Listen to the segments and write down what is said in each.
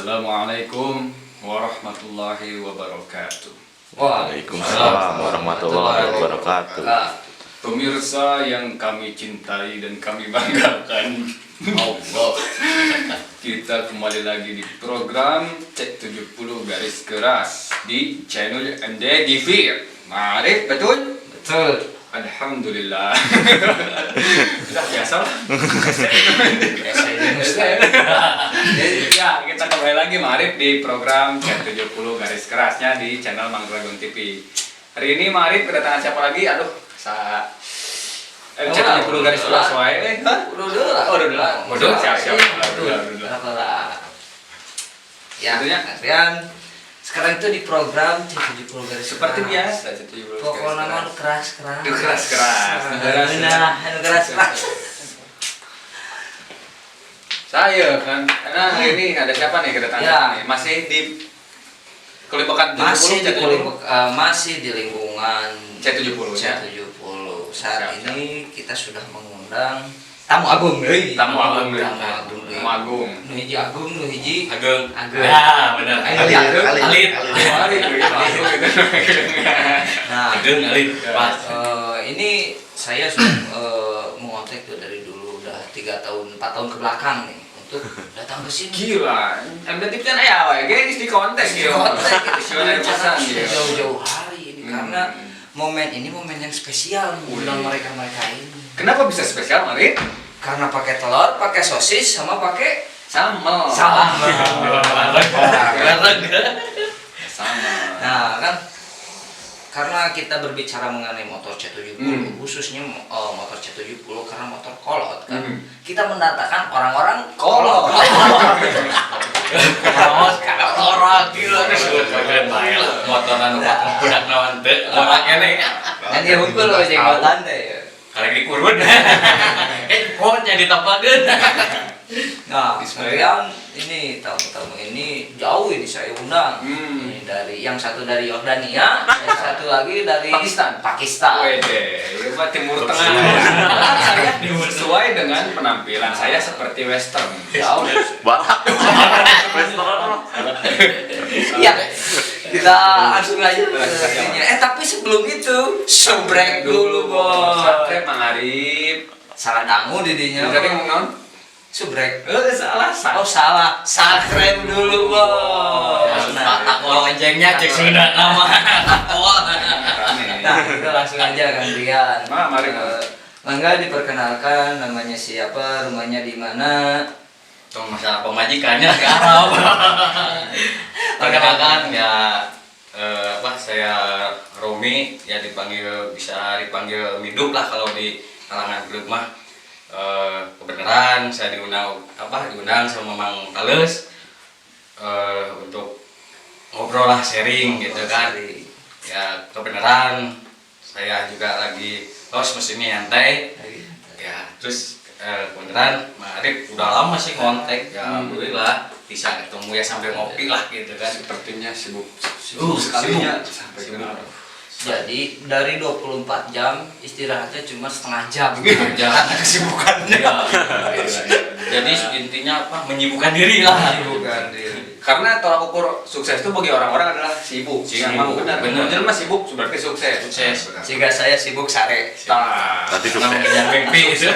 Assalamualaikum warahmatullahi wabarakatuh. Waalaikumsalam warahmatullahi wabarakatuh. Pemirsa yang kami cintai dan kami banggakan, Allah. Kita kembali lagi di program Cek 70 Garis Keras di channel MD TV. Marif, betul? Betul. Alhamdulillah. Sudah biasa lah. Ya, kita kembali lagi Marif di program Cek 70 Garis Kerasnya di channel Mang Dragon TV. Hari ini Marif kedatangan siapa lagi? Aduh, Cek 70 Garis Keras wae. Udah lah. Oh, udah. Siap. Ya, kalian sekarang itu di program C70 Garis Seperti Keras. biasa Cek 70 Garis Pokoknya nama Keras. keras. Keras. Saya kan, karena hari ini ada siapa nih kedatangan Ya. nih? Masih di Kelimpakan 70 masih di lingkungan C70 ya. C70. Saat Siap. ini kita sudah mengundang tamu agung deui. Tamu agung. Tamu agung. Nu hiji agung, nu hiji Agung. Ya, benar. Alit. Nah, Alit. ini saya sudah mengontak tuh dari dulu udah 4 tahun ke belakang nih untuk datang ke sini. Gila, MD kan aya wae ge di kontes Di kontak gitu. Pesan gitu. jauh-jauh hari ini karena momen ini momen yang spesial mengundang mereka ini. Kenapa bisa spesial, Mari? Karena pakai telur, pakai sosis, sama pakai Sama. Nah kan, karena kita berbicara mengenai motor C70, khususnya motor C70 karena motor kolot kan, kita mendatangkan orang-orang kolot. Kolot karena orang gila Motoran budak nawan teu. dan dia hukum loh jenggotan deh. Karek dikurun. Kolotnya ditampakeun. Nah, kemudian ini tamu-tamu ini jauh ini saya undang. Ini dari yang satu dari Yordania, yang satu lagi dari Pakistan. Wede, itu Timur Tengah. Saya sesuai dengan penampilan saya seperti western. Jauh. Batak. Iya. Kita langsung aja ke ininya. Tapi sebelum itu, subrek dulu, Bos. Sakrep Mang Arif. Salah dangu didinya. Jadi ngomong Subrek. salah. Oh salah, sakrem dulu, Bos. Nah, loncengnya cek sudah nama. Nah, kita langsung aja gantian. Mari. Mangga diperkenalkan namanya siapa, rumahnya di mana. Tong masalah pemajikannya ke Arab. Perkenalkan ya saya Romi ya bisa dipanggil Miduk lah kalau di kalangan grup mah. Kebenaran saya diundang sama Mang Tales untuk ngobrol lah sharing gitu kan. Ya kebenaran saya juga lagi mesinnya nyantai. Ya terus kebenaran Marif udah lama sih ngontek ya alhamdulillah bisa ketemu ya sambil ngopi lah gitu kan. Sepertinya sibuk sekalinya sampai sibuk. kenal. Jadi dari 24 jam istirahatnya cuma setengah jam. Karena kesibukannya. Jadi intinya menyibukkan diri lah. Menyibukkan diri. Karena tolak ukur sukses itu bagi orang-orang adalah sibuk. Yang mau benar. Jelema sibuk berarti sukses. Jika saya sibuk sare. Berarti sukses. Mengejar mimpi itu.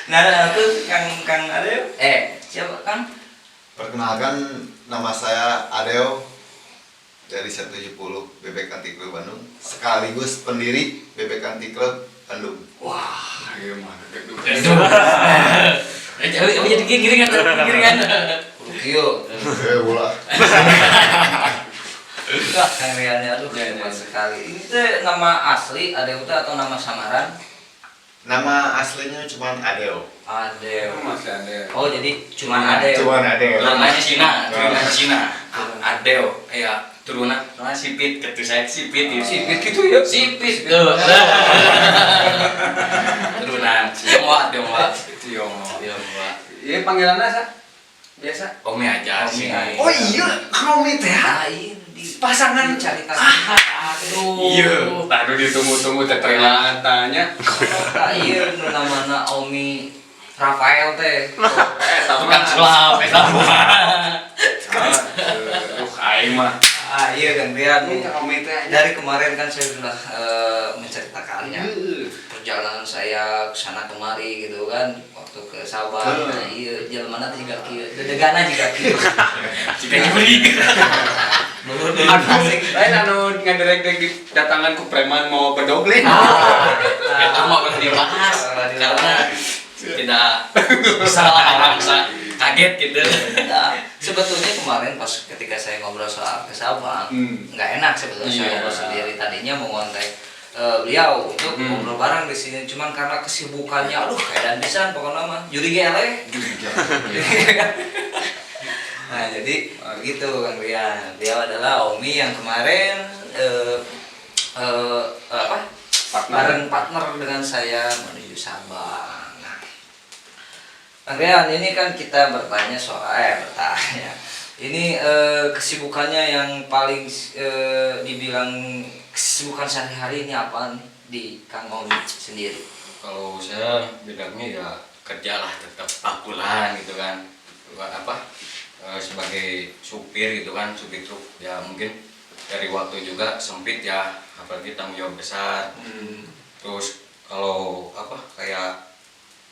Nah, itu Kang Adeo. Siapa Kang? Perkenalkan, nama saya Adeo dari C70 Bebek Anti Club Bandung, sekaligus pendiri Bebek Anti Club Bandung. Wah, gimana Jadi giringan. Kio. Bola. Enggak, Kang Riannya aduh hebat sekali. Ini teh nama asli Adeo teh atau nama samaran? Nama aslinya cuma Adeo. Adeo. Masih ada. Oh, jadi cuman Adeo. Cuman Adeo. Turunan Cina. Adeo, ya turunan sipit, ketu saya sipit itu. Sipit gitu ya? Sipit. Turunan Tionghoa. Iya panggilannya sa? Biasa. Omi aja sih. Oh iya, Romi teh. Lain di Pasangan cari kasih. Aduh. Iya, tadi ditunggu-tunggu teh ternyatanya. Iya, namanya Omi Rafael teh. Tukang sulap, aing mah. Iya Kang Rian. Dari kemarin kan saya sudah menceritakan ya perjalanan saya kesana kemari gitu kan, waktu ke Sabah. Nah, iya jalan mana juga kieu, dedegana juga kieu. Jika dibeli. Lain anu ngaderek datangan ku preman mau bedoglin. Itu mah pernah dibahas karena tidak salah orang kaget gitu. Nah, sebetulnya kemarin pas ketika saya ngobrol soal ke Sabang, nggak enak sebetulnya saya ngobrol sendiri. Tadinya mau ngontek beliau untuk ngobrol bareng di sini, cuman karena kesibukannya, aduh keadaan pisan pokoknya mah juri geleh. Nah jadi begitu Kang Rian. Beliau adalah Omi yang kemarin bareng partner dengan saya menuju Sabang. Nah, Kang Rian, ini kan kita bertanya ini kesibukannya yang paling dibilang kesibukan sehari-hari ini apa nih di Kang Omi sendiri? Kalau saya bilangnya ya kerjalah tetap pakulan gitu kan. Sebagai supir gitu kan, supir truk ya, mungkin dari waktu juga sempit ya, apalagi tanggung jawab besar. Terus kalau kayak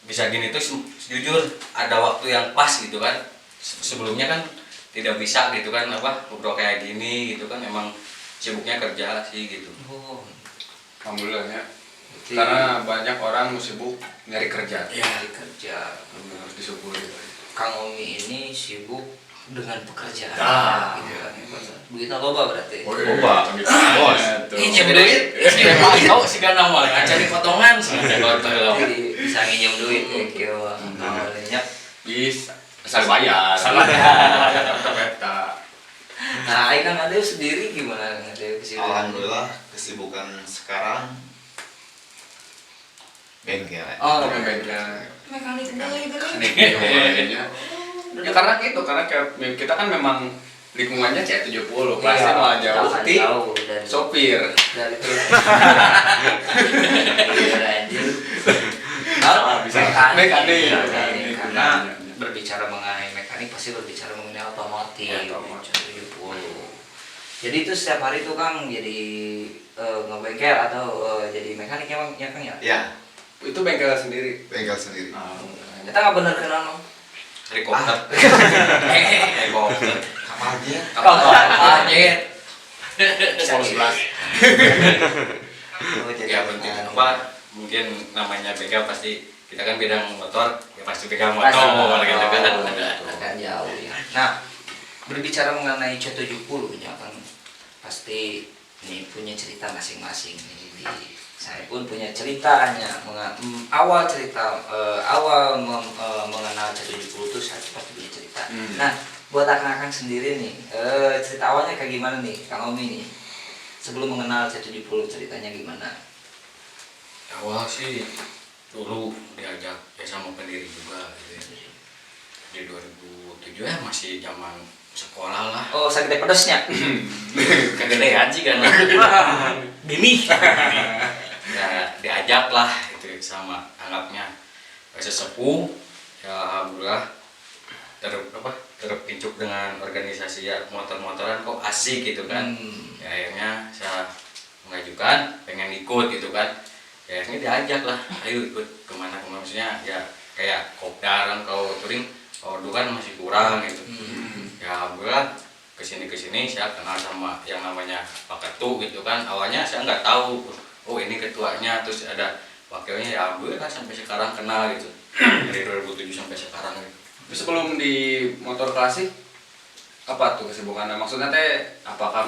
bisa gini tuh jujur ada waktu yang pas gitu kan, sebelumnya kan tidak bisa gitu kan, ngobrol kayak gini gitu kan, emang sibuknya kerja sih gitu. Alhamdulillah ya. Karena banyak orang sibuk nyari kerja. Ya, nyari kerja. Harus disyukuri. Kang Omi ini sibuk dengan pekerjaan, gitu kan. Duitnya loba berarti. Loba, bos. Nginjem duit, Tahu sih kan nama, cari potongan sih. jadi bisa nginjem duit kayak gitu. Awalnya Bisa. Asal bayar. Nah, Kang Ade sendiri gimana Kang Ade kesibukan? Alhamdulillah kesibukan sekarang bengkel. Oh, bengkel. mekanik gitu kan. Ya karena gitu, karena kita kan memang lingkungannya C70, pasti mah jauh dari sopir. dari itu. Bisa mekanik. Karena berbicara mengenai mekanik pasti berbicara mengenai otomotif. Jadi itu setiap hari tuh Kang jadi ngebengkel atau jadi mekanik emang ya Kang ya? Ya, Itu bengkel sendiri. bengkel sendiri. Kita nggak bener kenal no? Helikopter. Kapal aja. Kapal jet. Ya penting mungkin namanya bengkel pasti kita kan bidang motor, ya pasti pegang Pasti motor gitu kan. Akan jauh ya. Nah, berbicara mengenai C70 ya kan pasti ini punya cerita masing-masing nih. Saya pun punya ceritanya. Awal mengenal C70 itu saya pasti punya cerita. Nah, buat akang-akang sendiri nih, cerita awalnya kayak gimana nih, Kang Omi nih? Sebelum mengenal C70 ceritanya gimana? Awal sih dulu diajak ya sama pendiri juga gitu ya. Di 2007 ya masih zaman sekolah lah. Oh, sakit pedesnya. Kegedean sih kan. Bini. Ya diajak lah itu sama anggapnya sesepuh ya, alhamdulillah terpincuk dengan organisasi ya motor-motoran kok asik gitu kan. Ya akhirnya saya mengajukan pengen ikut gitu kan. Ya akhirnya diajak lah, ayo ikut kemana maksudnya ya kayak kopdar kan, kalau touring kalau dulu kan masih kurang gitu. Ya alhamdulillah kesini saya kenal sama yang namanya Pak Ketu gitu kan. Awalnya saya nggak tahu, oh ini ketuanya, terus ada wakilnya, ya alhamdulillah sampai sekarang kenal gitu. Dari 2007 sampai sekarang gitu. Terus sebelum di motor klasik apa tuh kesibukannya? Maksudnya teh apakah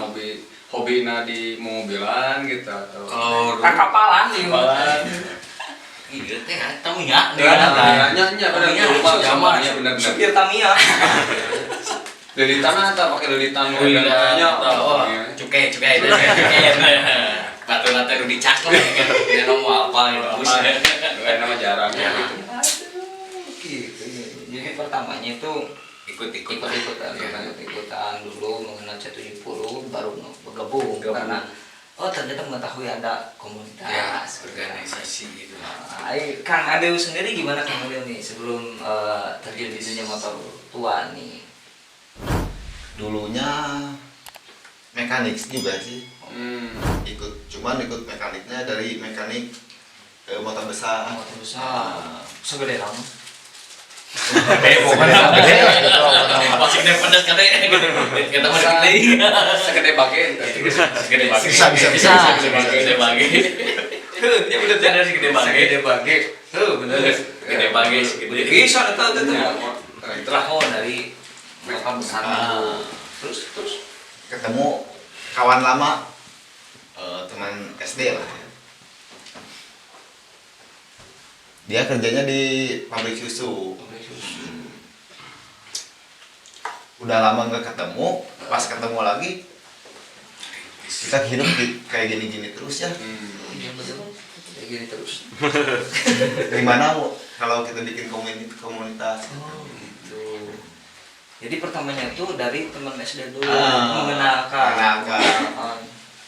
hobina di mobilan gitu atau Kapalan nih. kapalan? Iya teh Tamiya. Nanya benar zamannya benar-benar. Supir Tamiya. Lilitan atau pakai lilitan Cukai batu nanti udah dicakle kan. Dia nomor apa gitu bus. Kayak nama jarang ya gitu. Gitu. Jadi pertamanya itu ikut-ikutan dulu mengenal C70 baru bergabung karena oh ternyata mengetahui ada Ya, komunitas organisasi gitu. Kang Adeu sendiri gimana Kang Adeu nih sebelum terjun di dunia motor tua nih? Dulunya mekanik juga sih, cuman ikut mekaniknya dari mekanik motor besar. Motor besar segede lama. Pokoknya masih gede pedas katanya. Kita masih gede. Segede bagian. Segede bagi. Bisa. Segede bagi. Dia bener bener segede bagi. Segede bagi. Tuh bener. Gede bagi segede. Bisa tahu tuh. Itulah. Oh dari motor besar. Terus Ketemu kawan lama, teman SD lah ya. Dia kerjanya di pabrik susu. Udah lama nggak ketemu, pas ketemu lagi kita hidup kayak gini-gini terus ya. Iya betul. Kayak gini terus. Gimana kalau kita bikin komunitas? Oh gitu. Jadi pertamanya itu dari teman SD dulu mengenalkan. mengenalkan.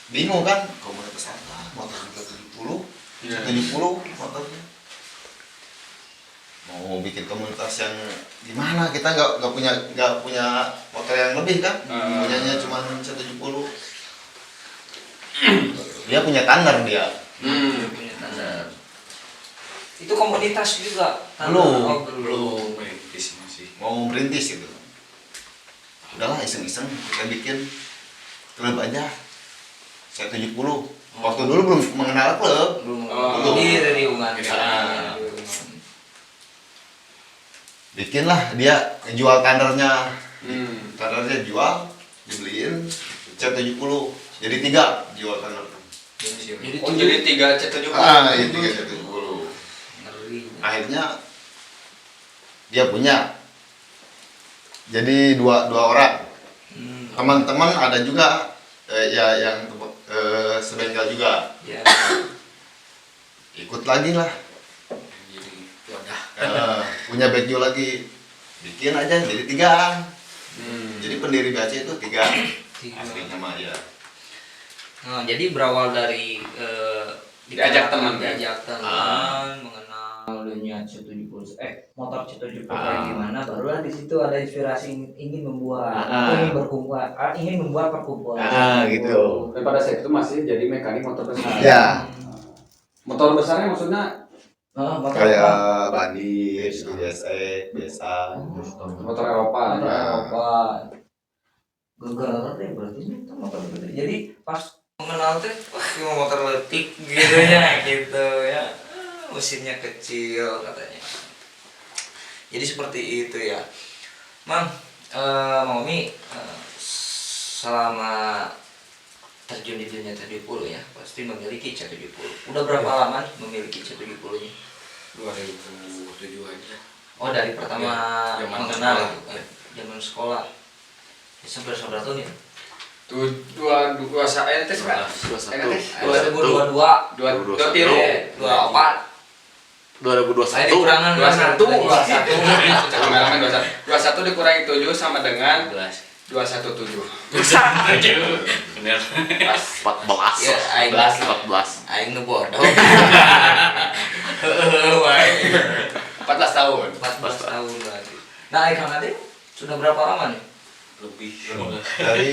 Bingung kan komunitas apa? Motor 70 motornya. Mau bikin komunitas yang gimana? Kita nggak punya motor yang lebih kan? Punyanya cuma 170. Dia punya Thunder dia. Punya tanda. Itu komunitas juga. Belum. Oh, belum. Merintis masih. Mau merintis gitu. Udahlah iseng-iseng kita bikin klub aja. 170. Waktu dulu belum mengenal klub. Belum. Di Riungan. Bikinlah dia jual Thundernya. Thundernya jual, dibeliin C70. Jadi 3 jual Thunder. Jadi 3 C70. Iya 3 C70. Ngeri. Akhirnya dia punya. Jadi dua orang. Teman-teman ada juga yang sebengkel juga. Ya. Ikut lagi lah. Jadi wadah. Punya baju lagi. Bikin aja jadi 3. Jadi pendiri BAC itu 3. Aslinya mah ya. Nah, jadi berawal dari Diajak teman, kan? diajak teman mengenal dunia C70 motor C70 kayak gimana, barulah di situ ada inspirasi ingin membuat ingin membuat perkumpulan gitu. Dan pada saat itu masih jadi mekanik motor besar. Ya, Motor besarnya maksudnya motor kayak Bandis, USA, biasa. motor Eropa. motor ya. Eropa. Gegara deh berarti itu motor gede. Jadi pas mengenal teh wah ini motor letik gitu ya gitu ya. Mesinnya kecil katanya. Jadi seperti itu ya. Mang, Mami selama terjun di dunia C70 ya, pasti memiliki C70. Udah berapa lama nih memiliki C70-nya? 2007 aja. Oh, dari pertama Ya, zaman mengenal sekolah. zaman sekolah. Ya, sampai berapa tahun ya? Dua saya tes kan? 2022. Dua tilu. 24. 2021. Saya dikurangan 21. 21. Kameramen 21 dikurangi 7 sama dengan 11. 217. Bener. Pas 14. Ya, aing 14. aing nu bodoh. 14 tahun. 14 tahun berarti. Nah, Kang Ade sudah berapa lama nih? Lebih. Dari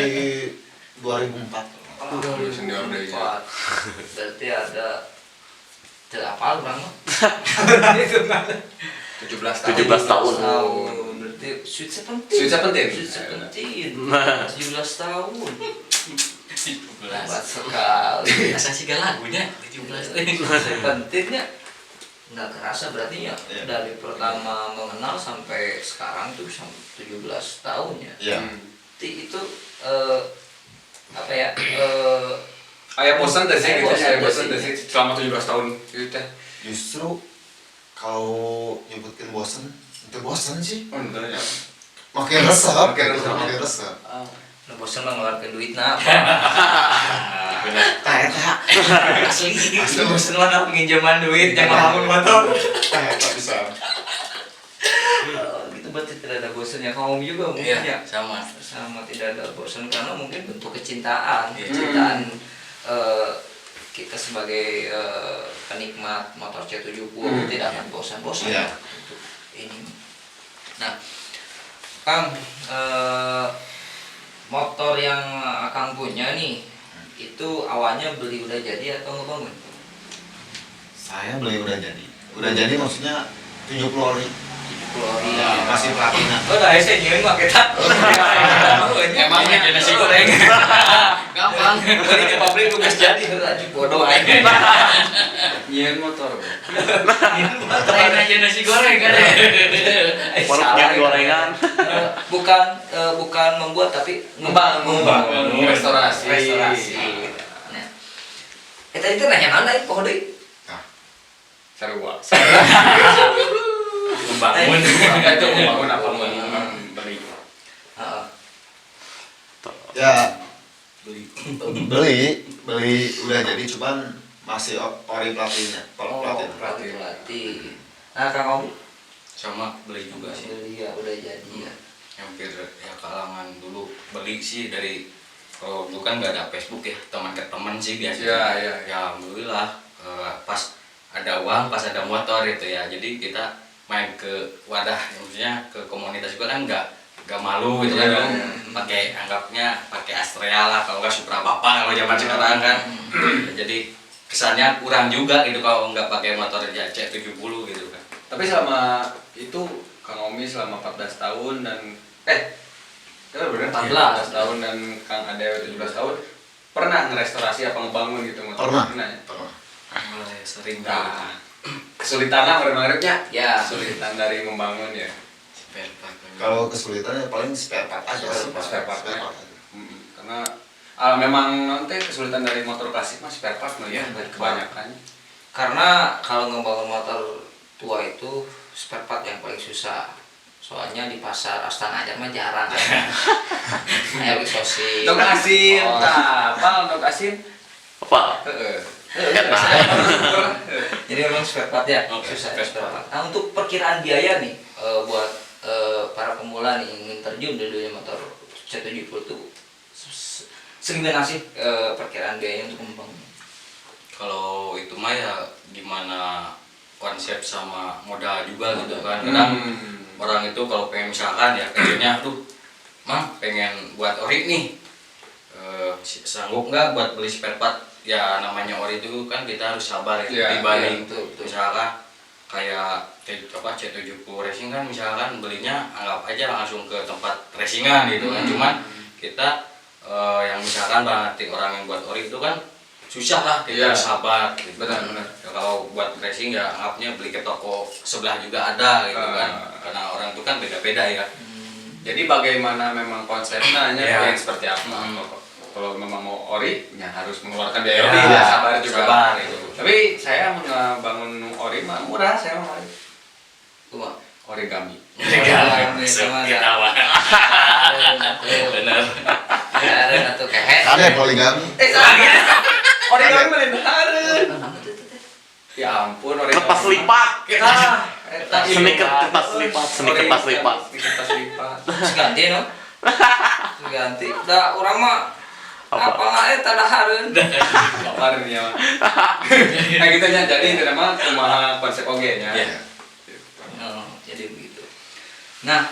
2004. Udah senior deh ya. Berarti ada apal berapa? 17 tahun. 17 tahun. Berarti Sweet Sweet 17. 17 tahun. 17. Hebat sekali. Asa sih gak lagunya 17. 17-nya nggak kerasa berarti ya, Iya. dari pertama mengenal sampai sekarang tuh sampai 17 tahun ya. Iya. Itu apa ya? Ayah bosan deh sih, gitu. Saya bosan bosan deh deh sih. sih selama 17 tahun gitu teh. Justru kalau nyebutin bosen, itu bosen sih. Oh, bener ya. Makin resep, Makin resep. makin resep. Nah, bosan mengeluarkan duit nah. Bener. Kayak asli. Asli bosan mana pinjaman duit yang mahal motor. Tak bisa. Gitu berarti tidak ada bosannya. Kamu juga mungkin Iya, ya. sama. Sama tidak ada bosan karena mungkin bentuk kecintaan, Iya. kecintaan kita sebagai penikmat motor C70 tidak akan bosan-bosan Iya. untuk ini. Nah, Kang, motor yang Akang punya nih itu awalnya beli udah jadi atau ngebangun? Saya beli udah jadi. Udah jadi maksudnya 70 ori. 70 ori. Ya, masih platina. Oh, dah saya nyeun mah kita. Emang aja nasi goreng. Gampang. Beli di pabrik tugas jadi anjing bodoh aja. Nyian motor. Lain aja nasi goreng kan. Warungnya gorengan. Bukan membuat tapi membangun. Restorasi. Nah. Tadi itu nanya mana pohon deui? Sarua. Membangun. Itu membangun apa membeli? Heeh. Ya beli udah jadi cuman masih ori platinnya. Oh, Platina. pelatih. Nah, Kang Om Sama beli juga sih. beli ya udah jadi ya. Hampir ya kalangan dulu beli sih dari kalau dulu kan nggak ada Facebook ya, teman ke teman sih biasanya. Iya. Ya alhamdulillah pas ada uang, pas ada motor itu ya. Jadi kita main ke wadah, maksudnya ke komunitas juga kan nggak malu gitu kan. Iya. Pakai anggapnya pakai Astrea lah, kalau nggak Supra Bapak kalau zaman sekarang kan. Jadi kesannya kurang juga gitu kalau nggak pakai motor C70 gitu kan. Tapi selama itu Kang Omi selama 14 tahun dan bener 14 tahun dan Kang Adew 17 tahun pernah ngerestorasi apa ngebangun gitu motor? Pernah. Ya? Pernah. Mulai sering Nah, kesulitan lah kemarin-kemarinnya. Ya. Kesulitan dari membangun ya. spare part. Kalau kesulitannya paling spare part aja sih. Spare part. Spare part. Karena memang nanti kesulitan dari motor klasik mas spare part ya kebanyakan. Karena kalau ngebangun motor tua itu spare part yang paling susah. Soalnya di pasar Astana aja mah jarang. Ayo sosis. Untuk asin, Oh. apa untuk asin? Apa? Jadi memang spare part ya Oke, susah spare spare part. Nah, untuk perkiraan biaya nih buat para pemula nih ingin terjun di dunia motor C70 tuh segimana sih perkiraan biayanya untuk membangun? Kalau itu mah ya gimana konsep sama modal juga gitu kan. Kadang orang itu kalau pengen misalkan ya pengennya tuh mah pengen buat ori nih, sanggup nggak buat beli spare part? Ya namanya ori itu kan kita harus sabar ya, Iya, dibanding betul. misalkan kayak C70 racing kan misalkan belinya anggap aja langsung ke tempat racingan gitu kan. Cuman kita yang misalkan berarti orang yang buat ori itu kan susah lah, kita Iya. harus sabar gitu. Benar. Ya, kalau buat racing ya anggapnya beli ke toko sebelah juga ada gitu kan. Karena orang itu kan beda-beda ya. Jadi bagaimana memang konsepnya Iya. yang seperti apa? Kalau memang mau ori, ya harus mengeluarkan biaya Ya, lebih, ya, sabar juga. sabar, itu. Tapi saya membangun ori mah murah, saya mau Cuma origami. Benar. ada satu kehet. Ada poligami. Origami melintang. Ya ampun, origami. Lepas lipat. Seni Seni kertas lipat. Seni kertas lipat. Kertas lipat. Ganti no. Ganti. Da urang mah apa nggak tada hareun. Kemarin ya. Nah gitu nya, jadi itu nama kumaha konsep oge nya. Iya. Oh, jadi begitu. Nah,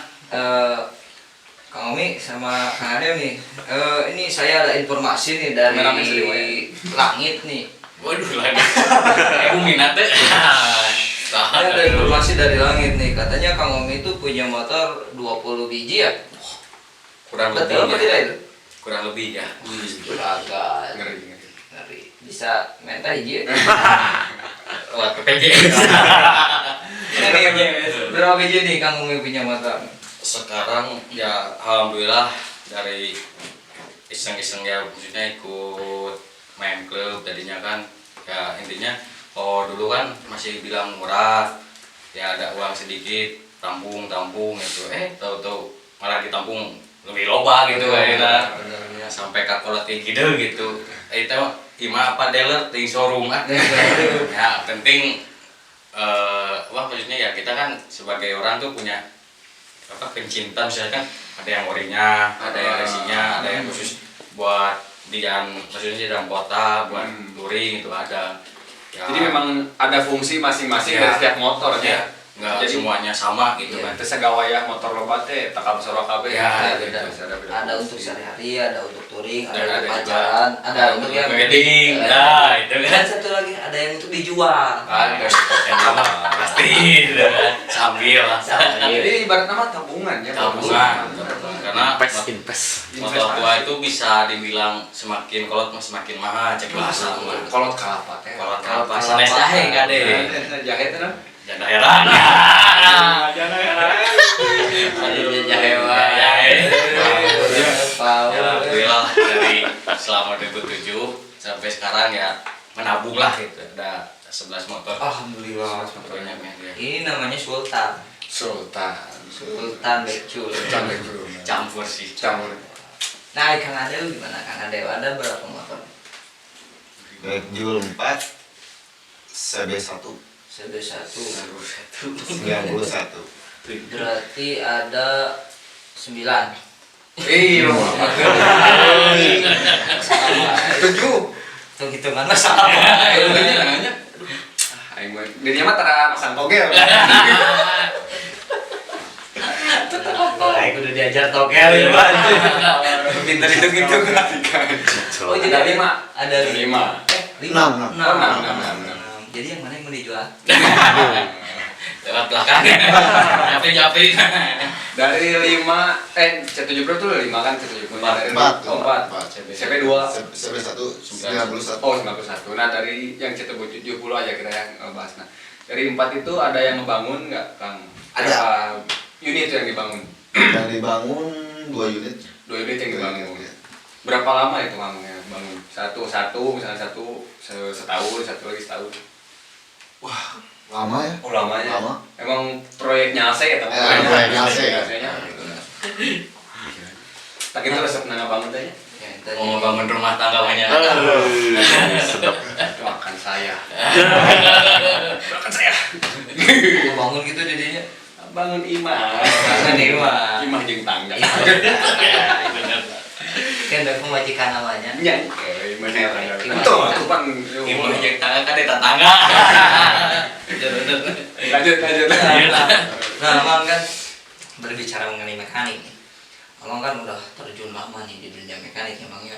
Kang Omi sama Kang Adel nih, ini saya ada informasi nih dari Kameramen sendiri, ya. langit nih. Waduh lagi. Bumi nate. Saya ada informasi dari langit nih, katanya Kang Omi itu punya motor 20 biji ya? Kurang Betul apa lebih. tidak Ya. itu? Kurang lebih ya. Agak Ngeri. ngeri. Bisa minta hiji ya? Lewat PPJ. Ini berapa biji nih Kang Omi punya motor? Sekarang ya alhamdulillah dari iseng-iseng ya, maksudnya ikut main klub tadinya kan ya intinya dulu kan masih bilang murah ya, ada uang sedikit tampung gitu, tahu-tahu malah ditampung lebih loba gitu kayaknya sampai kalkulat gitu itu gimana apa dealer di showroom kan ya penting maksudnya ya kita kan sebagai orang tuh punya pencinta, misalnya kan ada yang orinya, ada yang racingnya, ada yang khusus buat di jalan, maksudnya di dalam kota buat touring itu ada. Ya. Jadi memang ada fungsi masing-masing Ya. dari setiap motor ya, ya. nggak Jadi semuanya sama gitu Iya, kan. terus segawaya motor loba teh takam soro kabeh. Ya, gitu. beda. Ada Ada untuk sehari-hari, ada untuk touring, ada Dan untuk ada juga pacaran, ada untuk yang wedding, nah itu dan kan. satu lagi ada yang untuk dijual. Ada. Yang sama pasti gitu kan. Sambil lah. Jadi ibarat nama tabungan ya. Tabungan. Karena Invest. motor tua itu bisa dibilang semakin kolot semakin mahal, cek bahasa mah. Kolot kelapa teh. Kolot apa? Sanes jahe kade. Jahe teh nah. Jangan heran. Jangan heran. Aduh, jahe wae. Jahe. Wow. Ya, alhamdulillah dari selama 2007 sampai sekarang ya menabung lah gitu. Ada 11 motor. Alhamdulillah. Banyak ya. Ini namanya Sultan. Sultan. Sultan Becul. Sampai dulu. Campur sih. Campur. Nah, Kang Adel gimana? Kang Adel ada berapa motor? Jul 4 CB1 CB1. 91. Berarti ada 9. Iya. Tujuh. Hitung-hitungan masalah. Nanya. Aing mah dirinya mah tara masang togel. Aku udah diajar tokel ya, Pak. Pintar hitung-hitung. Oh, jadi ada 5. Ada 5. 5. Enam. Jadi yang mana yang mau dijual? Lewat belakang. Nyapi. Dari 5 C70 tuh 5 kan C70. Empat. Oh, 4. CP2. CB1 91. Oh, 91. Nah, dari yang C70 aja kita yang ngebahas. Nah, dari 4 itu ada yang ngebangun nggak, Kang? Ada. Berapa unit yang dibangun? Yang dibangun 2 unit. 2 unit yang dibangun. Iya. Berapa lama itu Kang yang bangun? Satu misalnya setahun, satu lagi setahun. Lama ya? Oh, lamanya. Lama. Emang proyeknya AC ya, proyeknya AC. AC-nya. Tak itu resep nang bangun teh. Mau bangun rumah tangga banyak. Sedap. Doakan saya. Mau bangun gitu jadinya. Bangun imah. Bangun imah. Imah jeung tangga. Kan ada pemajikan namanya. Nya, imah jeung tangga. Itu, Itu pan Ibu yang tangan kan ada tetangga. lanjut. Nah, Mang kan berbicara mengenai mekanik nih. Abang kan udah terjun lama nih di dunia mekanik emangnya.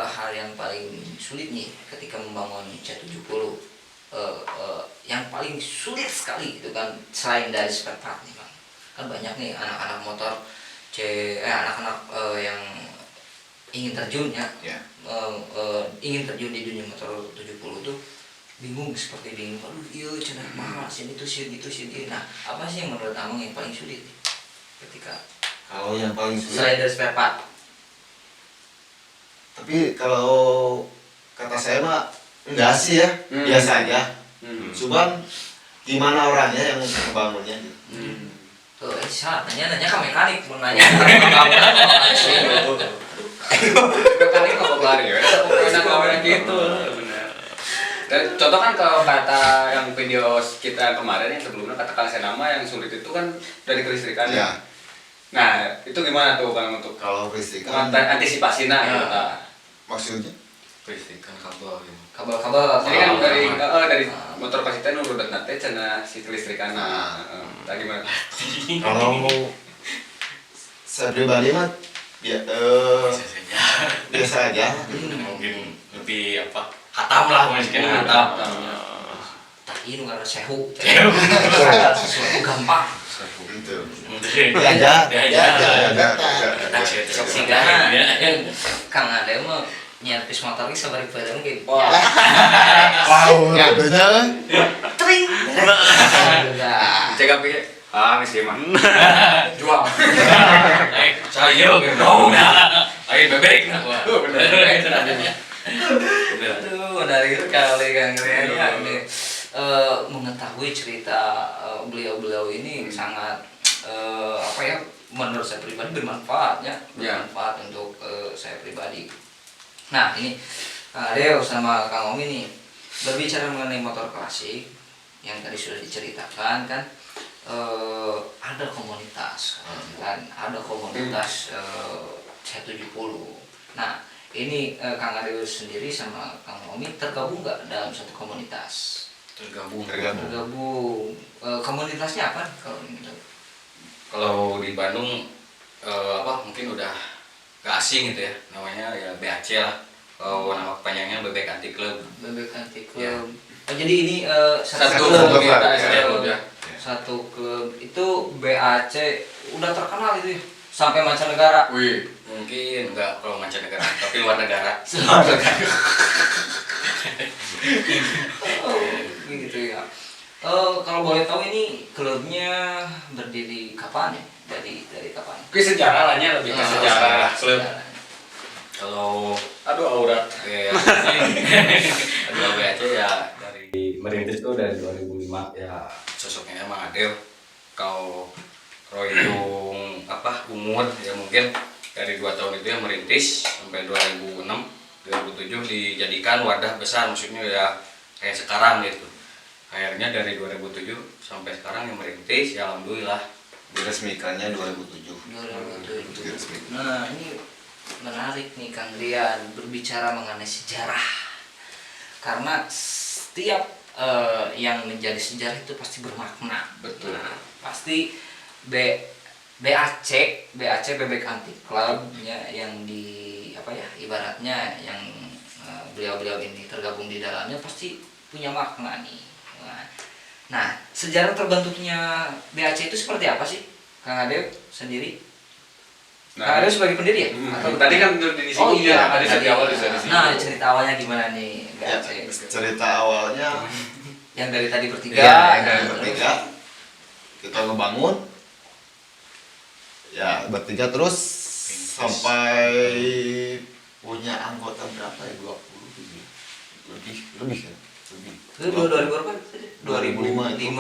Hal yang paling sulit nih ketika membangun C70 yang paling sulit sekali itu kan selain dari spare part nih Bang. Kan banyak nih anak-anak motor anak-anak yang ingin terjun ya. Ya. Ingin terjun di dunia motor 70 tuh bingung, aduh iya cenah mahal sih itu sih gitu sih. Nah, apa sih yang menurut Amang yang paling sulit nih ketika Kalau yang paling sulit. selain dari spare part? Tapi kalau kata saya mah enggak sih ya, biasa aja. Cuman gimana orangnya yang membangunnya? Tuh, salah nanya ke mekanik, mau nanya Mekanik kok lari ya. Pokoknya gitu. Dan contoh kan kalau kata yang video kita kemarin yang sebelumnya kata Kang Senama yang sulit itu kan dari kelistrikan. Ya. Nah, itu gimana tuh Kang untuk Kalau kelistrikan antisipasinya gitu. maksudnya Kelistrikan kabel gitu. kabel-kabel. Jadi kan dari motor pasita nurudat nate cenah si kelistrikan. Nah, gimana? kalau saya pribadi mah ya biasa aja. Mungkin lebih apa? Hatam lah mungkin hatam. Tapi ini karena sehu. Sesuatu gampang. Gitu. Diajar. Sehingga Kang Ade mah nyerpis motor ini sabar bareng gitu. Wah. Wow, katanya Tring. Cek api. Mesti mah. Jual. Saya gitu. Ayo bebek. Aduh, menarik sekali Kang Ade ini. Mengetahui cerita beliau-beliau ini sangat menurut saya pribadi bermanfaat ya, bermanfaat untuk saya pribadi. Nah ini Kang Adeo sama Kang Om ini berbicara mengenai motor klasik yang tadi sudah diceritakan kan, ada komunitas kan, ada komunitas C70. Nah, ini Kang Adeus sendiri sama Kang Romi tergabung nggak dalam satu komunitas? Tergabung. Tergabung. Komunitasnya apa kalau ini? Kalau di Bandung mungkin udah gak asing gitu ya, namanya ya BAC lah. Kalau nama panjangnya Bebek Anti Club. Bebek Anti Club. Ya. Oh, jadi ini Satu klub klub ya, ya, klub. ya. Satu klub itu BAC udah terkenal itu ya, sampai mancanegara. Wih, Mungkin enggak kalau mancanegara, tapi luar negara. Oh, gitu ya. Kalau boleh tahu ini klubnya berdiri kapan ya? Dari kapan? ke sejarah lah nya, lebih ke sejarah klub. Kalau Aduh aurat. Aduh BAC ya dari merintis tuh dari 2005 ya, sosoknya emang Adel. Kalau hitung umur ya mungkin dari 2 tahun itu yang merintis sampai 2006 2007 dijadikan wadah besar, maksudnya ya kayak sekarang gitu. Akhirnya dari 2007 sampai sekarang yang merintis ya alhamdulillah Diresmikannya 2007. 2007. Diresmikan. Nah, ini menarik nih Kang Rian berbicara mengenai sejarah. Karena setiap yang menjadi sejarah itu pasti bermakna. Betul. Nah, pasti BAC Bebek Anti Club ya, yang di ibaratnya yang beliau-beliau ini tergabung di dalamnya pasti punya makna nih. Nah, sejarah terbentuknya BAC itu seperti apa sih, Kang Ade sendiri? Kang Ade sebagai pendiri ya? Tadi kan udah di sini. Oh iya, tadi tadi. awal bisa di sini. Nah, cerita awalnya gimana nih Ya, BAC? cerita awalnya Yang dari tadi bertiga. ya, yang nah, bertiga kita ngebangun ya bertiga terus sampai punya anggota berapa ya, 20 lebih kan lebih. Itu 2000 berapa? 2005 itu.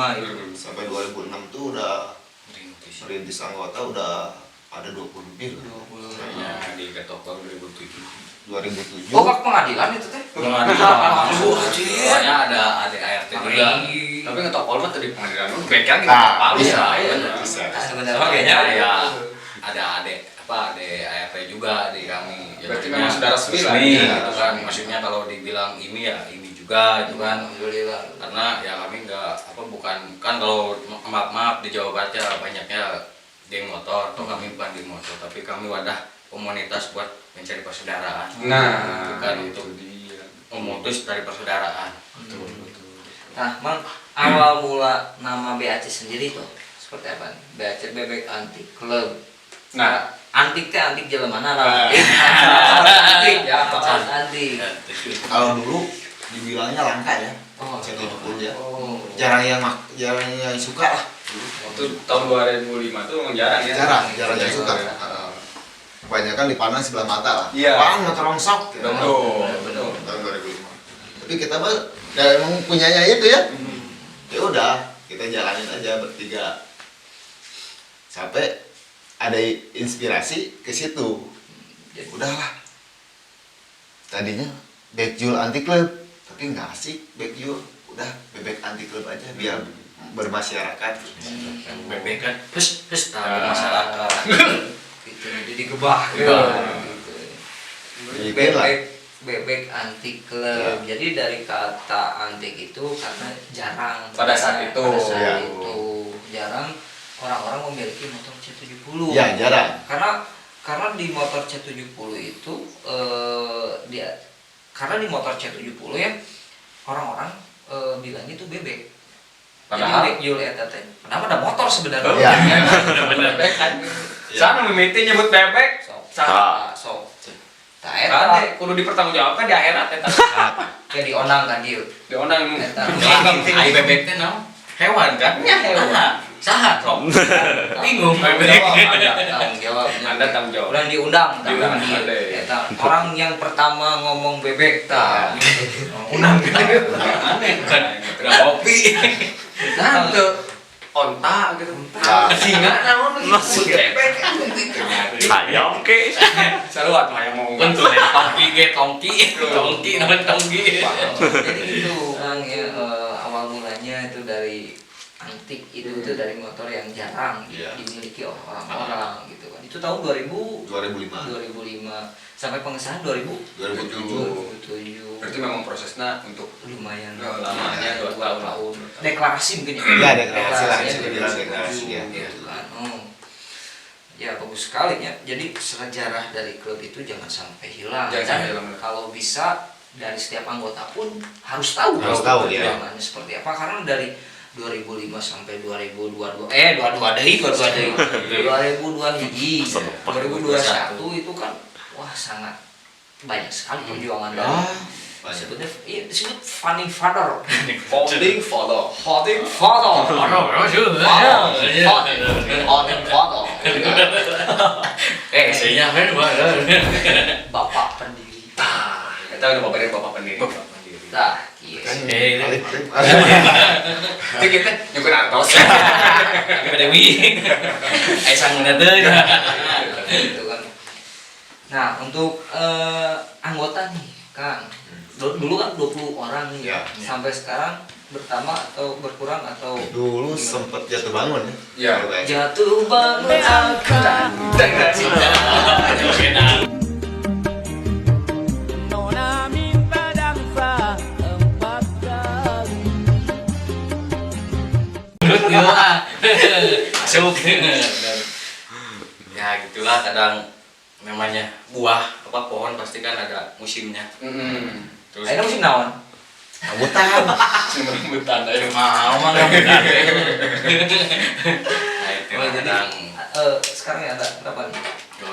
sampai 2006 tuh udah merintis. merintis anggota udah ada 20 lebih lah. 20. Kayaknya di Ketok Palu 2007. 2007 Oh, Pak pengadilan itu teh? Soalnya ada ART juga. Tapi ngetok Paul mah tadi pengadilan lu bengkel gitu. Nah, Bisa. bisa. Sebenarnya Makanya ya. ya ada ART juga di kami. Ya, Berarti maksudnya memang sudah resmi lah. gitu kan. Maksudnya kalau dibilang ini ya ini juga gitu kan. Alhamdulillah. Karena ya kami bukan kan kalau maaf di Jawa Barat ya banyaknya geng motor atau kami bukan geng motor, tapi kami wadah komunitas buat mencari persaudaraan. Nah, bukan itu untuk dia. memutus dari persaudaraan. Betul. Nah, Mang, awal mula nama BAC sendiri tuh seperti apa nih? BAC Bebek Anti Club. Nah, Antik teh antik jalan mana lah? Nah. Antik ya, antik. kalau dulu dibilangnya langka ya Oh, C70 ya Oh. jarang yang suka lah waktu tahun 2005 tuh emang jarang ya. jarang yang suka. Kebanyakan dipanen sebelah mata lah. Iya. Apaan motor rongsok? Betul. Betul. Tahun 2005. Tapi kita mah ya emang punyanya itu ya. Ya udah, kita jalanin aja bertiga. Sampai ada inspirasi ke situ. Ya udahlah. Tadinya Backjul Anti Club, tapi nggak asik Backjul. Udah Bebek Anti Club aja biar bermasyarakat. Bebek kan masyarakat. Gitu, jadi gebah gitu. Bikin lah. Bebek Anti Club. Jadi dari kata antik itu karena jarang Pada saat itu. pada saat Ya. itu jarang orang-orang memiliki motor C70. Ya, jarang. Karena di motor C70 itu karena di motor C70 ya orang-orang bilangnya itu bebek. Padahal Jadi Backjul eta teh padahal ada motor sebenarnya. Iya. bener-bener bebek kan. Sana mimiti nyebut bebek. Sok. Tah eta Kan kudu dipertanggungjawabkan di akhirat eta. kayak dionang kan dieu. Di onang Eta. Ai bebek teh naon? Hewan kan? Ya, hewan. Saha sok? Bingung Bebek. Tanggung jawab. Anda tanggung jawab. Udah diundang, Diundang, diundang. ada. Eta. Orang yang pertama ngomong bebek ta. Unang gitu. Aneh kan. Udah kopi. Nah, Tante onta gitu. Ya. Singa naon gitu. Bebek. Ayam ke? Saruat mah yang mau. Bentuk tongki namanya tongki. jadi itu Kang ya, awal mulanya itu dari antik itu dari motor yang jarang Iya. dimiliki oleh orang-orang gitu kan. Itu tahun 2005 sampai pengesahan 2007. Berarti memang prosesnya untuk Lumayan lamanya 2 tahun. deklarasi mungkin ya. Iya, deklarasi lah, Deklarasinya bisa dibilang 2007, deklarasi, ya. gitu kan. Ya bagus sekali ya. Jadi sejarah dari klub itu jangan sampai hilang. Jangan sampai Dan hilang. kalau bisa dari setiap anggota pun harus tahu Harus tahu, ya. perjuangannya seperti apa, karena dari 2005 sampai 2022 2002 hiji 2021 itu kan wah sangat banyak sekali perjuangan dari disebutnya disebut founding father Founding father. Saya kan bapak pendiri Kita udah bapak pendiri. nah iya Itu kita nyukur atos. Dewi. Sang teh. gitu kan. Nah untuk anggota nih Kang, dulu kan 20 orang nih Ya. sampai sekarang bertambah atau berkurang atau Dulu sempet jatuh bangun ya. Ya. jatuh bangun aku dengan cinta. Nona minta dansa 4 kali. Masuk. Ya gitulah kadang namanya buah pohon pasti kan ada musimnya. Terus Akhirnya musim naon? Rambutan. Rambutan ayo. mau mah nggak benar. Nah itu Oh, jadi kadang sekarang ya ada berapa nih?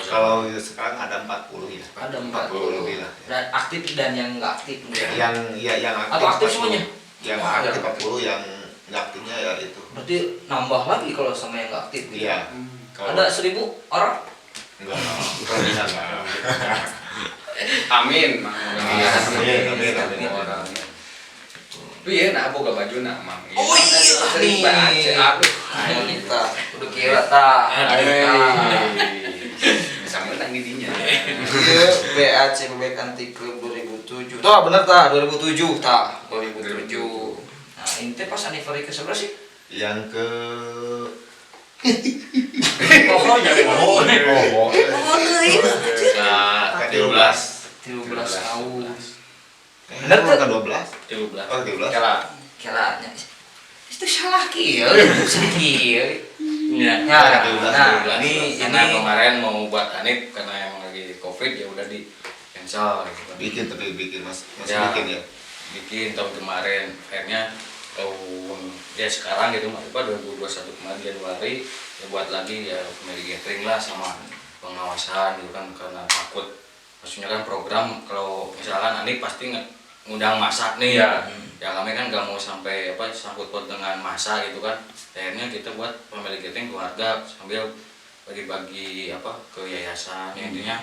Kalau sekarang ada 40 ya. Ada 40 lebih lah. Dan aktif dan yang nggak aktif mungkin. Yang aktif. Atau aktif 40. semuanya? Yang Oh, aktif ada. 40, yang nggak aktifnya ya itu. Berarti nambah lagi kalau sama yang nggak aktif gitu. Iya. Ada 1000 orang? Enggak. Kelebihan lah. Amin. Amin. Orang. Tapi ya nak boga baju nak mang. Oh iya Sering nih. baca. Aduh. Ayo kita udah kira ta. Bisa menang didinya. Iya, BAC Bebek Anti Club 2007. Tuh bener ta 2007 ta 2007. Nah ini teh pas anniversary ke seberapa sih? Yang ke Oh dari Oh, Nah, 13. 13 tahun. Benar tuh kan 12? 13. Oh, 13. Kala. Kelanya itu salah kieu, kieu. Ya, Nah, 12. ini karena kemarin mau buat Anip karena emang lagi Covid ya udah di cancel gitu kan. Bikin tapi bikin masih Ya. bikin ya. Bikin tahun kemarin akhirnya tahun ya sekarang gitu Pak 2021 kemarin Januari ya buat lagi ya family gathering lah sama pengawasan gitu kan karena takut maksudnya kan program kalau misalkan Anip pasti ngundang masak nih Ya. ya kami kan gak mau sampai apa sangkut paut dengan masa gitu kan akhirnya kita buat family gathering keluarga sambil bagi-bagi apa ke yayasan intinya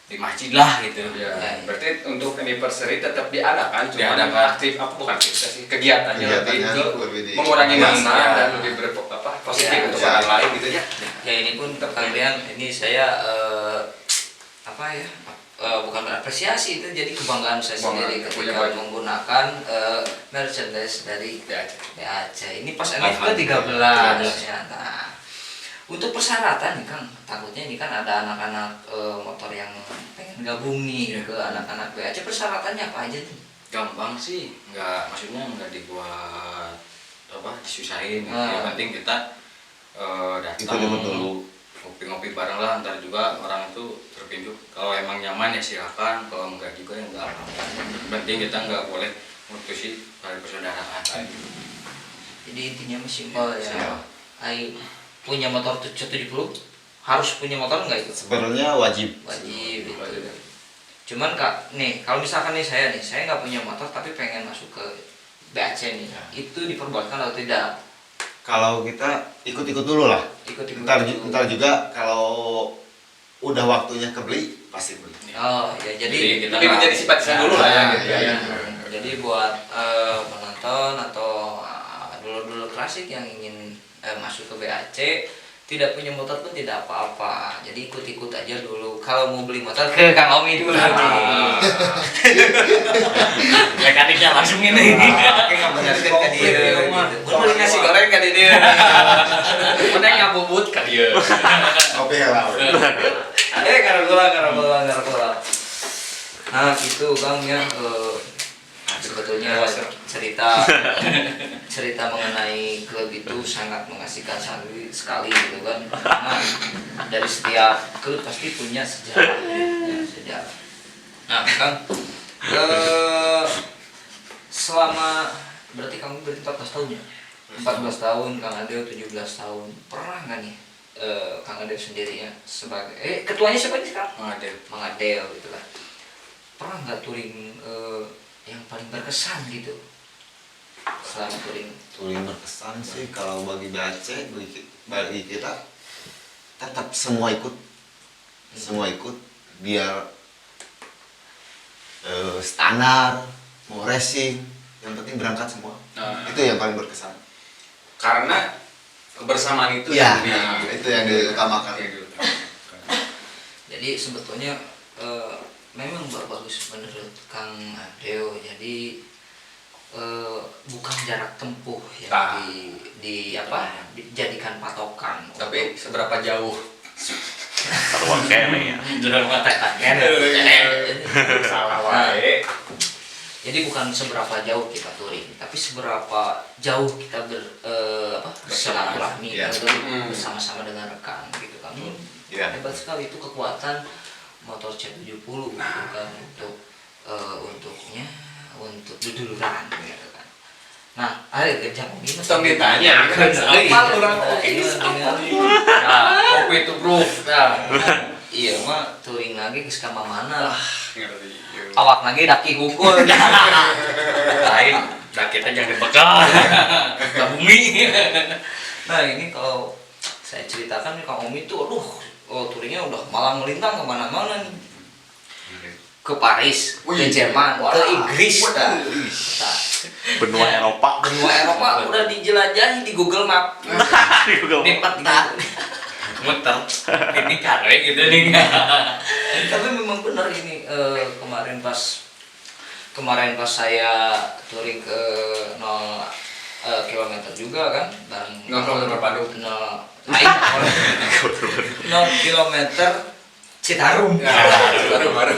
di masjid lah gitu Ya, berarti untuk anniversary tetap diadakan, cuma Diadakan. aktif apa bukan aktif sih kegiatannya Kegiatannya lebih lebih di- mengurangi masa Ya. dan lebih positif Ya, untuk ya. orang lain gitu ya. Ya ini pun kalian ini saya apa ya bukan berapresiasi, itu jadi kebanggaan saya Bangga, sendiri punya ketika baju. menggunakan merchandise dari BAC. BAC. Ini pas MF ke 13 ya. Nah, untuk persyaratan nih Kang, takutnya ini kan ada anak-anak motor yang pengen gabung nih ke anak-anak BAC, persyaratannya apa aja nih? gampang sih maksudnya nggak dibuat apa disusahin gitu. Ah. Yang penting kita Itu datang dulu dulu. ngopi-ngopi bareng lah ntar juga orang itu terpinjuk kalau emang nyaman ya silakan kalau enggak juga ya enggak apa-apa. Yang penting kita nggak boleh mutusin tali persaudaraan. Jadi intinya mah simpel ya. Simpel. Ayo punya motor 70 harus punya motor nggak itu? Sebenarnya wajib. Wajib itu. Cuman Kak, nih kalau misalkan nih saya nggak punya motor tapi pengen masuk ke BAC nih, itu diperbolehkan atau tidak? Kalau kita ikut-ikut dulu lah. Ikut-ikut dulu. Ntar juga kalau udah waktunya kebeli pasti beli. Oh ya jadi kita Tapi menjadi simpatisan dulu lah ya. Gitu, ya. Jadi buat penonton atau dulur-dulur klasik yang ingin masuk ke BAC tidak punya motor pun tidak apa-apa. Jadi ikut-ikut aja dulu. Kalau mau beli motor ke Kang Omi dulu nih. Mekaniknya langsung ini. Oke, nggak benar kan dia. Bener nasi goreng kan dia. ini. Mana ngabubut ka dieu. Kopi lah. Karakola. Nah, gitu Kang ya. Sebetulnya cerita mengenai klub itu sangat mengasihkan sekali gitu kan. Nah, dari setiap klub pasti punya sejarah. Ya, sejarah. Nah, Kang, selama berarti kamu 14 tahun ya? 14 tahun, Kang Adel 17 tahun. Pernah nggak nih Kang Adel sendiri ya sebagai ketuanya siapa nih sekarang? Mang Adel gitu kan. Pernah nggak touring yang paling berkesan gitu selama touring? Touring berkesan sih kalau bagi BAC, bagi kita tetap semua ikut biar standar mau racing yang penting berangkat semua. Itu yang paling berkesan Karena kebersamaan itu ya, yang itu yang diutamakan. Jadi sebetulnya memang bagus menurut Kang Adeo. Jadi bukan jarak tempuh yang dijadikan patokan. Tapi seberapa jauh? Taruhan kene ya. Salah wae. Jadi bukan seberapa jauh kita touring, tapi seberapa jauh kita bersilaturahmi bersama-sama dengan rekan gitu kan. Hebat sekali itu kekuatan motor C70 gitu kan untuk duduluran gitu kan. Nah, ada jangan gini. Tong ditanya apa orang kopi itu bro. Iya mah touring lagi ke skama mana? Ngerti. Awak lagi daki hukul. Lain, dah kita jangan dipegang. Ke bumi. Nah ini kalau saya ceritakan nih Kang Omi tuh, touringnya udah malang melintang kemana-mana nih. Ke Paris, ke Jerman, ke Inggris. Benua Eropa. Benua Eropa udah dijelajahi di Google Map. Di Google Map. Muter. Ini kare gitu nih. Tapi memang benar ini kemarin pas saya touring ke 0 kilometer juga kan bareng 0 kilometer Bandung. 0 kilometer Citarum. Baru.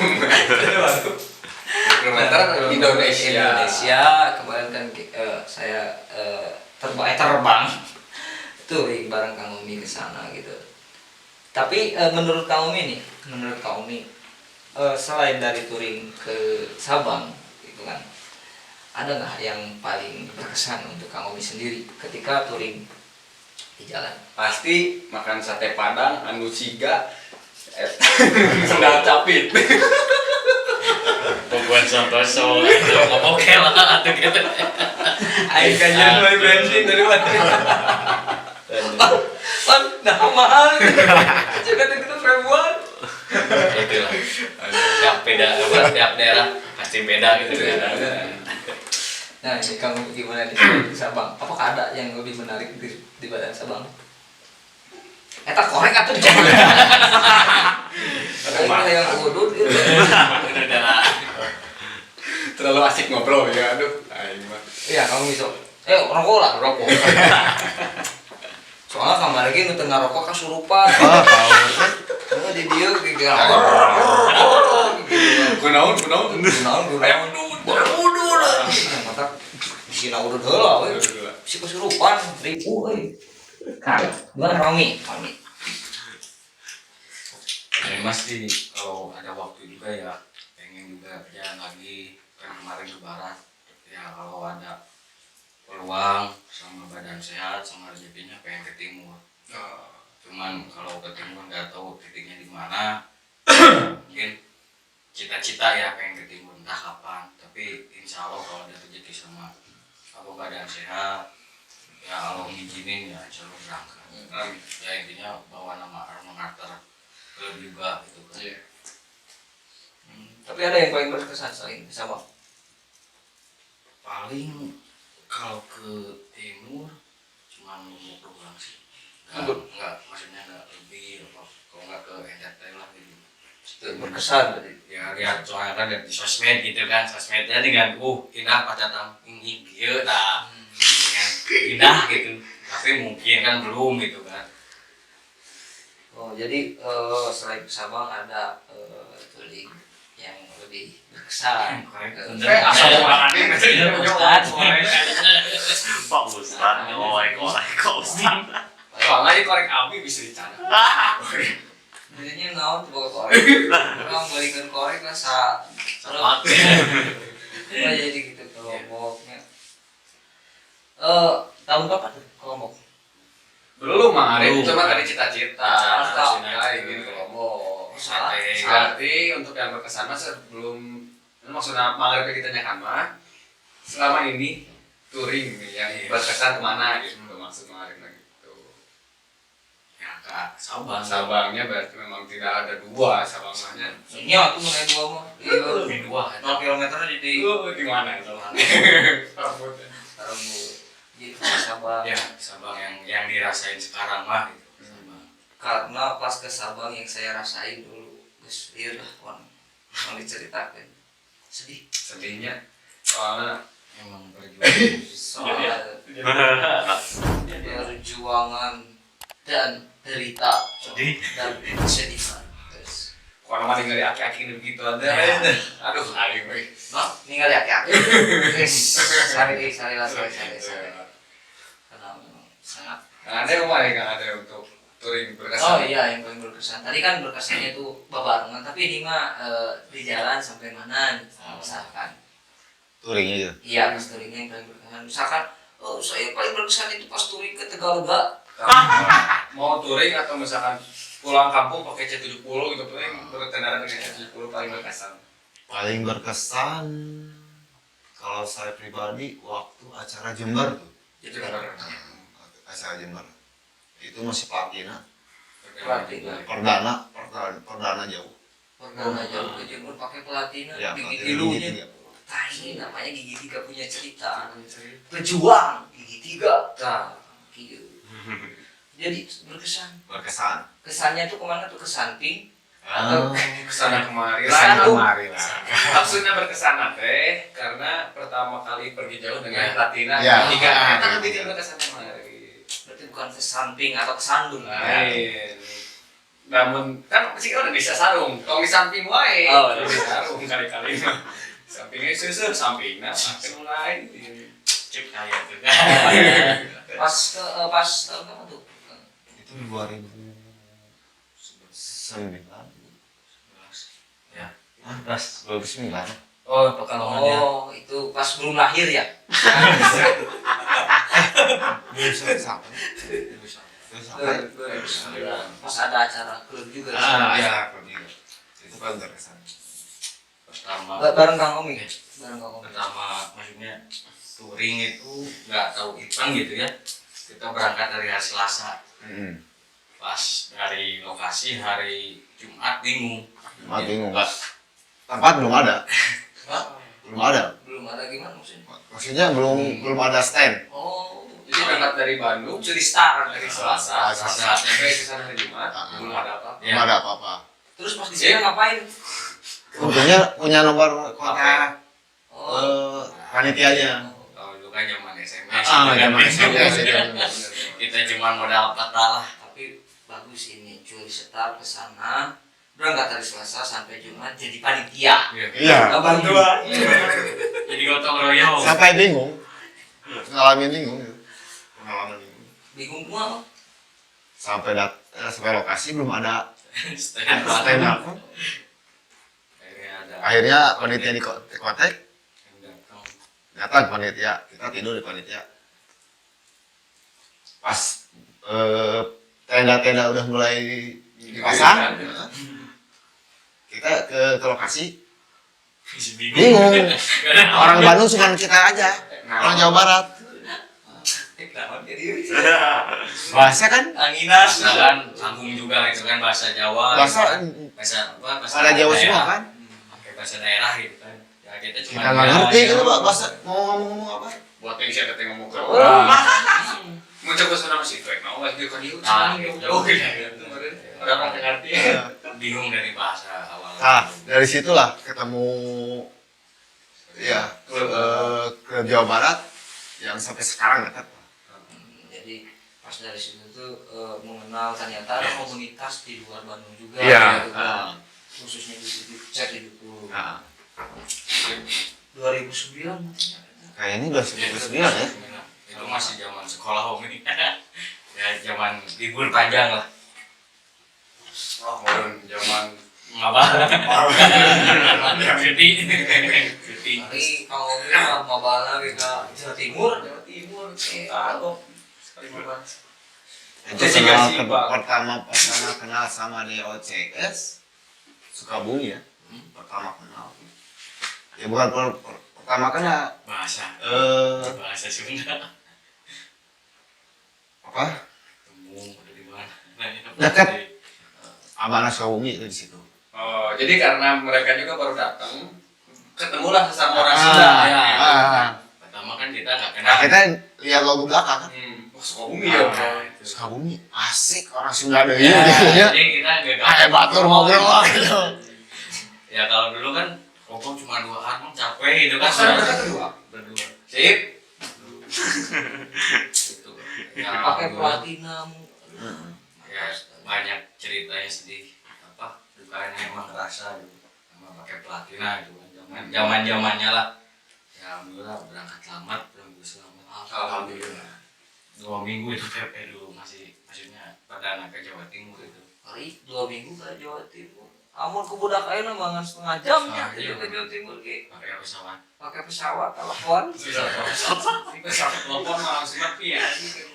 Kilometer Indonesia. Kemarin kan saya terbang touring bareng Kang Umi ke sana gitu. Tapi menurut Kang Umi selain dari touring ke Sabang gitu kan, ada nggak yang paling berkesan untuk Kang Umi sendiri ketika touring di jalan? Pasti makan sate Padang anu siga sendal capit. Pokoknya santoso itu oke lah atau gitu. Aing kajian mulai bensin dari mana? Nah mahal. Juga kita ribuan. Itulah. Tiap daerah pasti beda gitu kan. Nah ini kamu gimana di Sabang? Apakah ada yang lebih menarik di badan Sabang? Eta korek atau jangan? Ada yang udut gitu. Terlalu asik ngobrol ya, aduh. Aing mah. Iya kamu bisa. Rokok lah. Soalnya kamar lagi nu tengah rokok kasurupan. Di dia gitu. Kunaon. Udut lah. Mata sina udut heula we. Si kasurupan ribu euy. Kan, gua Romi. Mas sih kalau ada waktu juga ya pengen juga jalan lagi kan kemarin ke barat ya kalau ada peluang sama badan sehat sama rezekinya pengen ke timur. Cuman kalau ke timur nggak tahu titiknya di mana. Mungkin cita-cita ya pengen ke timur entah kapan, tapi insya Allah kalau ada rezeki sama aku badan sehat ya Allah ngizinin ya insya Allah berangkat. Ya intinya bawa nama Armangater klub juga gitu kan. Tapi ada yang paling berkesan selain sama? Paling kalau ke timur cuma ngomong doang sih. Enggak, maksudnya enggak lebih apa kalau enggak ke entertain lah gitu. Berkesan berarti. Ya lihat soalnya kan di sosmed gitu kan, sosmednya dengan indah pada tamping ini tah dengan indah gitu. Nah, pasti mungkin kan belum gitu kan. Oh, jadi selain ke Sabang ada touring yang lebih berkesan. Pak Ustad, ngorek kok Ustad. Kalau nggak korek api bisa dicana. Biasanya naon tuh korek. Orang balikan korek lah Sama. Oh, jadi gitu kelompoknya. Tahun berapa tuh kelompok? Belum Arif, Belum. cuma tadi cita-cita. Ingin kelompok. Salah. Berarti untuk yang berkesan mah sebelum maksudnya malam kita tanyakan mah selama ini touring nih yang berkesan kemana gitu maksud Arif gitu. Ya Kak, Sabang. Sabangnya berarti memang tidak ada dua Sabangnya. Ini aku mulai dua mah. Lebih dua. 0 km di Di mana itu? Sekarang jadi ke Sabang. Ya, Sabang yang dirasain sekarang mah gitu. Sabang. Karena pas ke Sabang yang saya rasain dulu, guys, iya dah kawan, mau diceritakan. Sedih. Sedihnya soalnya Emang berjuang. Soal perjuangan dan derita dan kesedihan. Guys. kalau mah tinggal aki-aki begitu ada. Aduh, aing we. Nah, tinggal ya ya. Guys, sari lah. Karena memang sangat. Nah, ada yang mana yang ada untuk touring Oh berkesan? iya, yang paling berkesan. Tadi kan berkesannya itu babarengan, tapi ini mah di jalan sampai mana nih, misalkan. touringnya gitu. Iya, pas touringnya yang paling berkesan. Misalkan, oh saya paling berkesan itu pas touring ke Tegalega. Mau touring atau misalkan pulang kampung pakai C70 gitu touring berkendaraan dengan C70 paling berkesan. Paling berkesan kalau saya pribadi waktu acara Jember tuh. Itu kan Acara Jember. Itu masih platina. Platina. Perdana jauh. Pernah jauh ke Jember pakai platina, Ya, gigi platina tilunya. gigi 3. Nah, ini namanya gigi tiga punya cerita. Pejuang gigi tiga. Nah, gitu. Jadi berkesan. Berkesan. Kesannya tuh kemana tuh? Ke samping Ah, kesana kemari kesana lah. kemari lah. Maksudnya berkesan teh karena pertama kali pergi jauh dengan platina Ya. tiga Ah, kan gitu. bikin berkesan kemari. berarti bukan ke samping atau ke sandung. Lain. Namun kan sih udah bisa sarung. Kalau di samping wae. Oh, iya. Bisa sarung kali-kali. Sampingnya susu sampingnya samping lain. Cip kayak tuh. Pas tahun apa tuh? Itu 2009. Ya. Ah, 2009. Oh, Pekalongan ya. Oh, itu pas belum lahir ya? Belum sampai. Pas ada acara klub juga. Ah, ya, itu paling berkesan. Pertama. Bareng Kang Omi. Bareng Kang Omi. Pertama maksudnya touring itu nggak tahu hitam gitu ya. Kita berangkat dari hari Selasa. Pas dari lokasi hari Jumat bingung. Bingung nggak? Tempat belum ada. Belum ada. Belum ada gimana maksudnya? Maksudnya belum ada stand. Oh, Jadi berangkat dari Bandung jadi start dari Selasa Selasa. sampai ke sana hari Jumat belum ada apa. Belum ada apa-apa. Terus pas di sana ngapain? Untungnya punya nomor kontak Oh, panitianya. Kalau dulu kan zaman SMS. Zaman SMS. Kita cuma modal peta lah. tapi bagus ini cuy setar ke sana. Berangkat dari Selasa sampai Jumat jadi panitia. Iya. Bantuan. Jadi gotong royong. Sampai bingung. Ngalamin bingung. Pengalaman bingung. Bingung gua. Sampai lokasi belum ada Stand stand up. Akhirnya ada. Akhirnya panitia di kontak, yang datang. datang panitia, kita tidur di panitia. Pas tenda-tenda udah mulai dipasang, kita ke lokasi, Masih bingung. Orang Bandung cuma kita aja, orang Jawa Barat. Bahasa kan, Anginas. Bahasa kan sambung juga itu kan bahasa Jawa. bahasa bahasa apa? Bahasa ada Jawa daerah. semua kan. Pakai bahasa daerah gitu kan. Ya kita cuma Kita nggak ngerti gitu Pak, bahasa mau ngomong apa. Buat yang bisa ketemu ngomong ke Oh. orang. Mau coba sana masih baik, mau lagi kan dia Ah, jauh gitu. Orang nggak ngerti. bingung dari bahasa awal. Nah, dari situlah ketemu ya ke Jawa Barat yang sampai sekarang dekat. Jadi pas dari situ tuh mengenal ternyata ada komunitas di luar Bandung juga. Iya. gitu kan. Khususnya di chat 70. Nah, 2009 nantinya. kayaknya udah 19 ya. Itu masih zaman sekolah Om ini. Ya zaman libur panjang lah. Oh, zaman Apa? Cuti. Tapi kalau kita mau balik ke Jawa Timur, aku Itu pertama kenal sama DOCS Sukabumi ya. Pertama kenal. Ya bukan pertama kenal. Bahasa Sunda. Apa? Temu ada di mana? Dekat. Amanah Sukabumi itu di situ. Oh, jadi karena mereka juga baru datang, ketemulah sesama orang Sunda ya. Pertama kan kita nggak kenal. Nah, kita lihat logo belakang kan. Oh, Sukabumi ya. Sukabumi asik orang Sunda deh Ya, gitu ya. jadi kita nggak Kayak batur ngobrol gitu. Ya kalau dulu kan Kopong cuma 2 armang capek itu kan. Sekarang mereka berdua. Sip. Gitu. Ya, pakai dulu- platinum. Ya banyak ceritanya sedih. Apa dukanya emang kerasa gitu. Sama pakai platina itu kan zamannya lah. Ya alhamdulillah berangkat selamat, berangkat selamat. Alhamdulillah. 2 minggu itu PP dulu maksudnya perdana ke Jawa Timur itu. Hari 2 minggu ke Jawa Timur. Amun ke budak ayeuna mah ngan setengah jamnya Ah, iya. ke Jawa Timur ge. Pakai pesawat. Pakai pesawat telepon. Pesawat telepon langsung mati ya.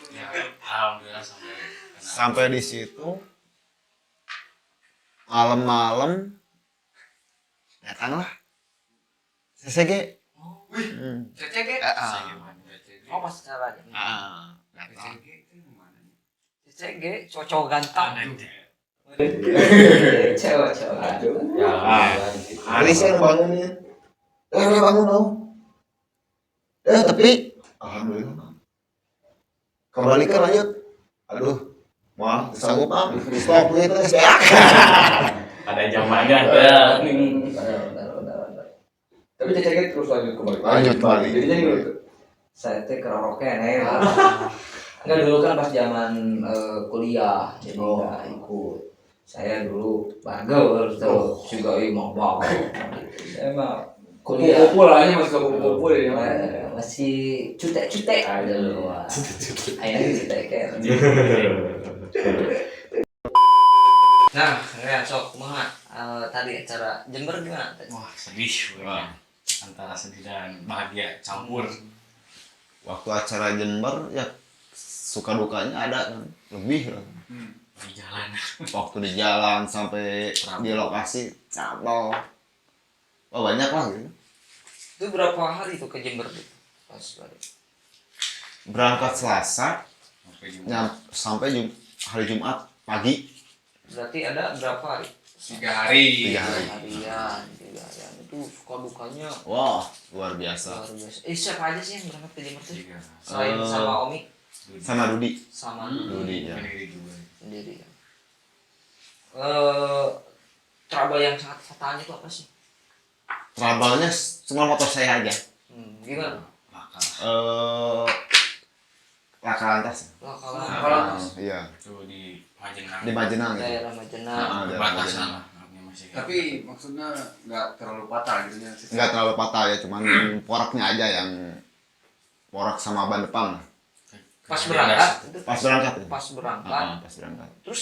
Ya alhamdulillah sampai kena. Sampai di situ malam-malam datanglah CCG. Hmm. CCG. Oh pas caranya. Datang. CCG cocok ganteng. Aneh. Cewek-cewek. Ya, Hari saya bangunin. Udah bangun dong. Tapi alhamdulillah. Kembali ke lanjut. Aduh, mau sanggup stop gitu beak. ada zamannya ada. Tapi CCG terus lanjut kembali. Lanjut balik. Jadinya gitu. Saya teh keroken Enggak dulu kan pas zaman kuliah jadi enggak ikut. Saya dulu bagel tuh juga mau bawa. Saya mah kuliah Kumpul lah, masih kumpul ya. masih cutek-cutek dulu. Akhirnya cutek kan. Nah, ya sok kumaha tadi acara Jember gimana? Wah sedih pokoknya. Antara sedih dan bahagia campur. Waktu acara Jember ya suka dukanya ada kan. Lebih lah. Di jalan. Waktu di jalan sampai di lokasi cabal. Oh banyak lah gitu. Itu berapa hari tuh ke Jember tuh? Pas balik. Berangkat Selasa Sampai Jumat. sampai hari Jumat pagi. Berarti ada berapa hari? 3 hari. 3 hari. Harian, 3 harian itu suka dukanya Wah, luar biasa. luar biasa. Siapa aja sih yang berangkat ke Jember tuh? Tiga. Selain sama Omi, Sama Dudi. sama Dudi ya. Sendiri juga. sendiri ya. Trouble yang sangat fatalnya itu apa sih? Trouble-nya cuma motor saya aja. Gimana? Maka Laka lantas. Kalau Iya. itu di Majenang. Di Majenang gitu. daerah Majenang. Daerah Batasan Majenang. lah. Namanya masih. Tapi maksudnya nggak terlalu patah gitu ya. Enggak terlalu patah ya, cuman poraknya aja yang porak sama ban depan. Pas berangkat, itu Pas berangkat itu. pas berangkat. Pas berangkat. Terus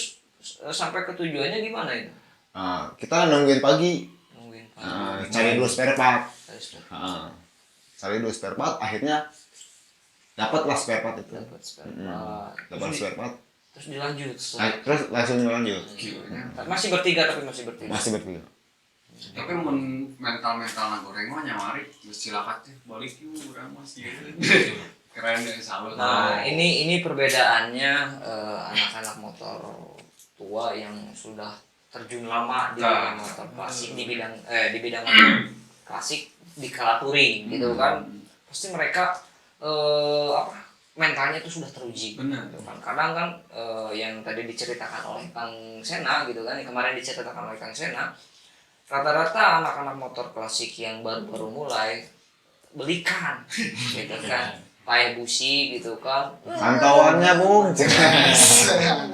sampai ke tujuannya gimana itu? Kita nungguin pagi. Nungguin pagi. Cari dulu spare part. Terus Cari dulu spare part, akhirnya dapatlah spare part itu. dapat spare part. Dapat spare part. Terus dilanjut. Terus langsung lanjut. Masih bertiga tapi masih bertiga. Masih bertiga. Tapi mental na goreng mah nyamari geus cilakat teh balik yuk urang masih keren deh salut. Nah, ini perbedaannya anak-anak motor tua yang sudah terjun lama di bidang motor klasik di bidang motor klasik di kala touring gitu kan. Pasti mereka mentalnya itu sudah teruji. Benar. Gitu kan. Kadang kan yang tadi diceritakan oleh Kang Sena gitu kan, yang kemarin diceritakan oleh Kang Sena, rata-rata anak-anak motor klasik yang baru-baru mulai belikan gitu kan. payah busi gitu kan. Pantauannya Bung. Gitu kan.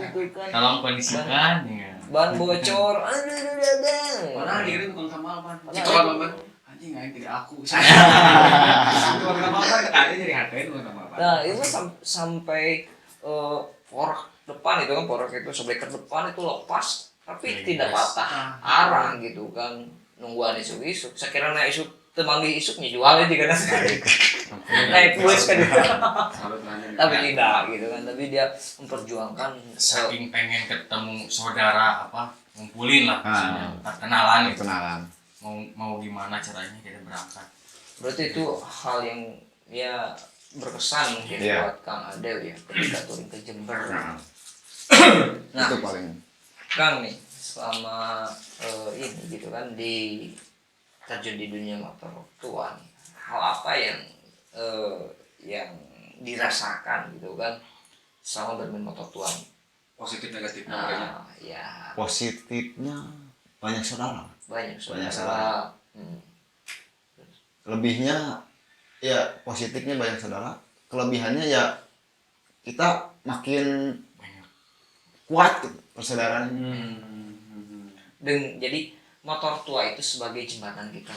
Tolong kondisikan ya. Ban bocor. Mana dikirim tukang tambal ban. Mana Cikolan ada? ban. Anjing aing tidak aku. Tukang tambal ban kayaknya jadi hargain tukang tambal ban. Nah, itu sampai porak depan itu kan, porak itu sebelah depan itu lepas tapi tidak patah arang gitu kan. Nungguan isuk-isuk. Sekiranya isuk temangi isuknya jualnya di kana. Naik bus kan itu. Tapi tidak gitu kan. Tapi dia memperjuangkan Saking pengen ketemu saudara ngumpulin lah maksudnya, kenalan gitu. Kenalan. Mau gimana caranya kita berangkat. berarti itu hal yang ya berkesan mungkin Iya. buat Kang Adel ya ketika turun ke Jember. Nah, Itu paling. Kang nih selama ini gitu kan di terjun di dunia motor tuan, hal apa yang dirasakan gitu kan selama bermain motor tuan? Positif negatif namanya. Nah, ya Positifnya banyak saudara. banyak Banyak saudara. Lebihnya ya positifnya banyak saudara. Kelebihannya ya kita makin Banyak. kuat gitu, persaudaraan. Dan jadi motor tua itu sebagai jembatan kita.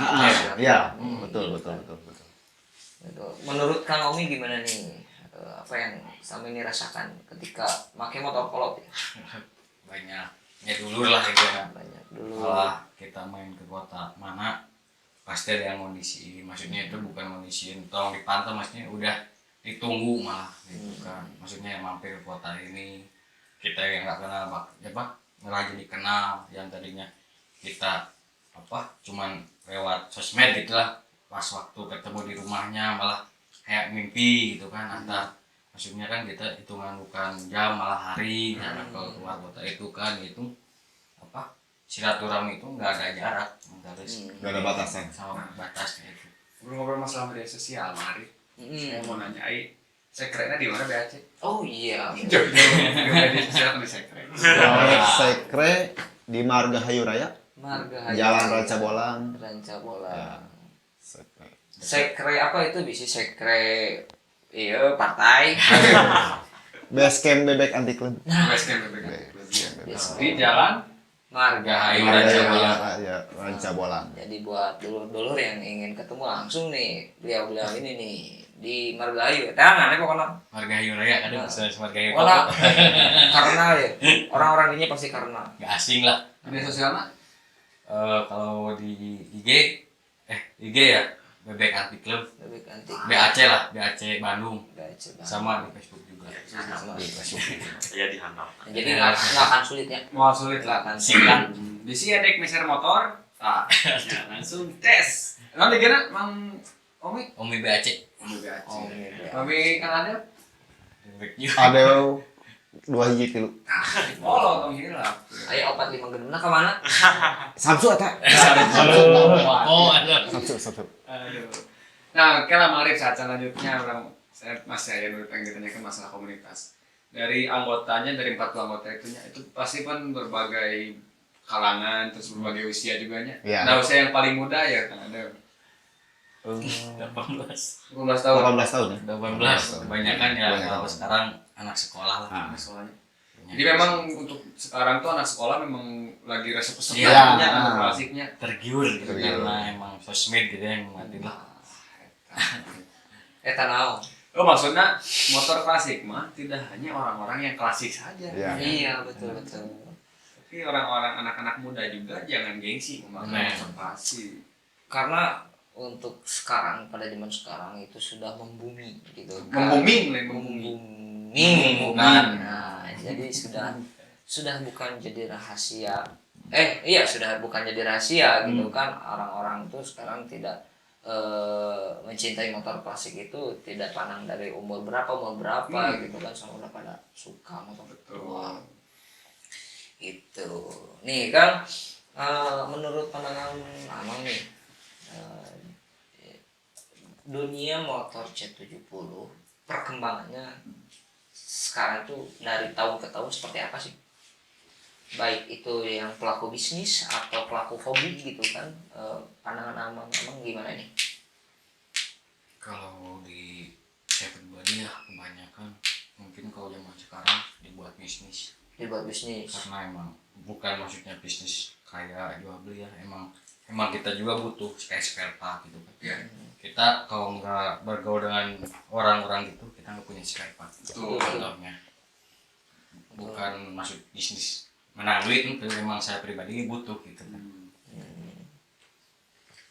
Iya, betul. Gitu. Menurut Kang Omi gimana nih? Apa yang sama ini rasakan ketika pakai motor kolot ya? Banyak. Ya dulu lah gitu ya. Banyak dulu. Kalau kita main ke kota mana pasti ada yang ngondisiin. Maksudnya itu bukan ngondisiin tolong dipantau, maksudnya udah ditunggu malah gitu kan. Maksudnya yang mampir ke kota ini kita yang nggak kenal malah jadi kenal, yang tadinya kita cuman lewat sosmed gitu lah, pas waktu ketemu di rumahnya malah kayak mimpi gitu kan. Maksudnya kan kita hitungan bukan jam malah hari karena kalau keluar kota itu kan itu silaturahmi itu nggak ada jarak, harus Nggak ada batasan. sama batasnya itu. Ngobrol masalah media sosial, mari. Saya mau nanya, sekretnya di mana BAC? Oh iya. Jauh media sosial di sekret. Sekre di Margahayu Raya, Marga Jalan Ranca Bolang. Ranca Bolang. Sekre. Sekre apa itu bisa sekre iya partai. Base camp bebek anti club. Basecamp di jalan Marga Ranca Bolang. Ya, Ranca Bolang. Jadi buat dulur-dulur yang ingin ketemu langsung nih beliau-beliau ini nih di Margahayu. Tangan pokoknya. Margahayu Raya ada bisa Margahayu Pokoknya Koko. karena ya orang-orang ini pasti karena. Nggak asing lah. media sosial mah. Kalau di IG ya bebek anti club, Lebih antik. BAC lah, BAC Bandung, Baca banget. sama di Facebook juga. Sama. Di Facebook. Saya dihantam. Jadi nggak akan sulit ya. Mau sulit lah. Akan Singkat. Di sini ada meser motor. Ya, langsung tes. Nanti gimana, Mang Omi? Omi BAC. Omi BAC. Oh, iya. Omi Kang Adel? Bebek juga. Ada 2 hiji 3. Oh, tong hilap. Ayo 45 gedung nah kemana? Samsu eta. Oh, ada. Samsu. Aduh. Nah, oke lah mari saat selanjutnya saya masih ada dulu pengen ditanyakan masalah komunitas. Dari anggotanya, dari 40 anggota itu pasti kan berbagai kalangan, terus berbagai usia juga nya. Iya. Nah, usia yang paling muda ya kan ada 18. 18 tahun. 18 tahun ya. 18. Kebanyakan ya Banyak kalau tahun. sekarang anak sekolah lah. Ah. Sekolahnya. Jadi memang untuk sekarang tuh anak sekolah memang lagi resep-resep Iya. lainnya atau klasiknya. Tergiur gitu Tergiur. karena emang sosmed gitu yang mati lah. Eta naon? Oh, maksudnya motor klasik mah tidak hanya orang-orang yang klasik saja. Iya. Iya, betul. Tapi orang-orang anak-anak muda juga jangan gengsi memakai Nah. motor klasik. Karena untuk sekarang pada zaman sekarang itu sudah membumi gitu kan. Membuming. Membumi. Nah, jadi sudah bukan jadi rahasia. Sudah bukan jadi rahasia gitu kan. Orang-orang tuh sekarang tidak mencintai motor klasik itu tidak pandang dari umur berapa gitu kan, sama udah pada suka motor tua. Itu. Nih kan menurut pandangan Amang nih dunia motor C70 perkembangannya sekarang tuh dari tahun ke tahun seperti apa sih? Baik itu yang pelaku bisnis atau pelaku hobi gitu kan, pandangan Amang gimana nih? Kalau di saya pribadi ya kebanyakan mungkin kalau zaman sekarang dibuat bisnis, karena emang bukan maksudnya bisnis kayak jual beli ya, emang kita juga butuh kayak spare part gitu kan. Kita kalau nggak bergaul dengan orang-orang gitu kita nggak punya spare part. Contohnya bukan masuk bisnis menang duit, tapi memang saya pribadi butuh gitu kan.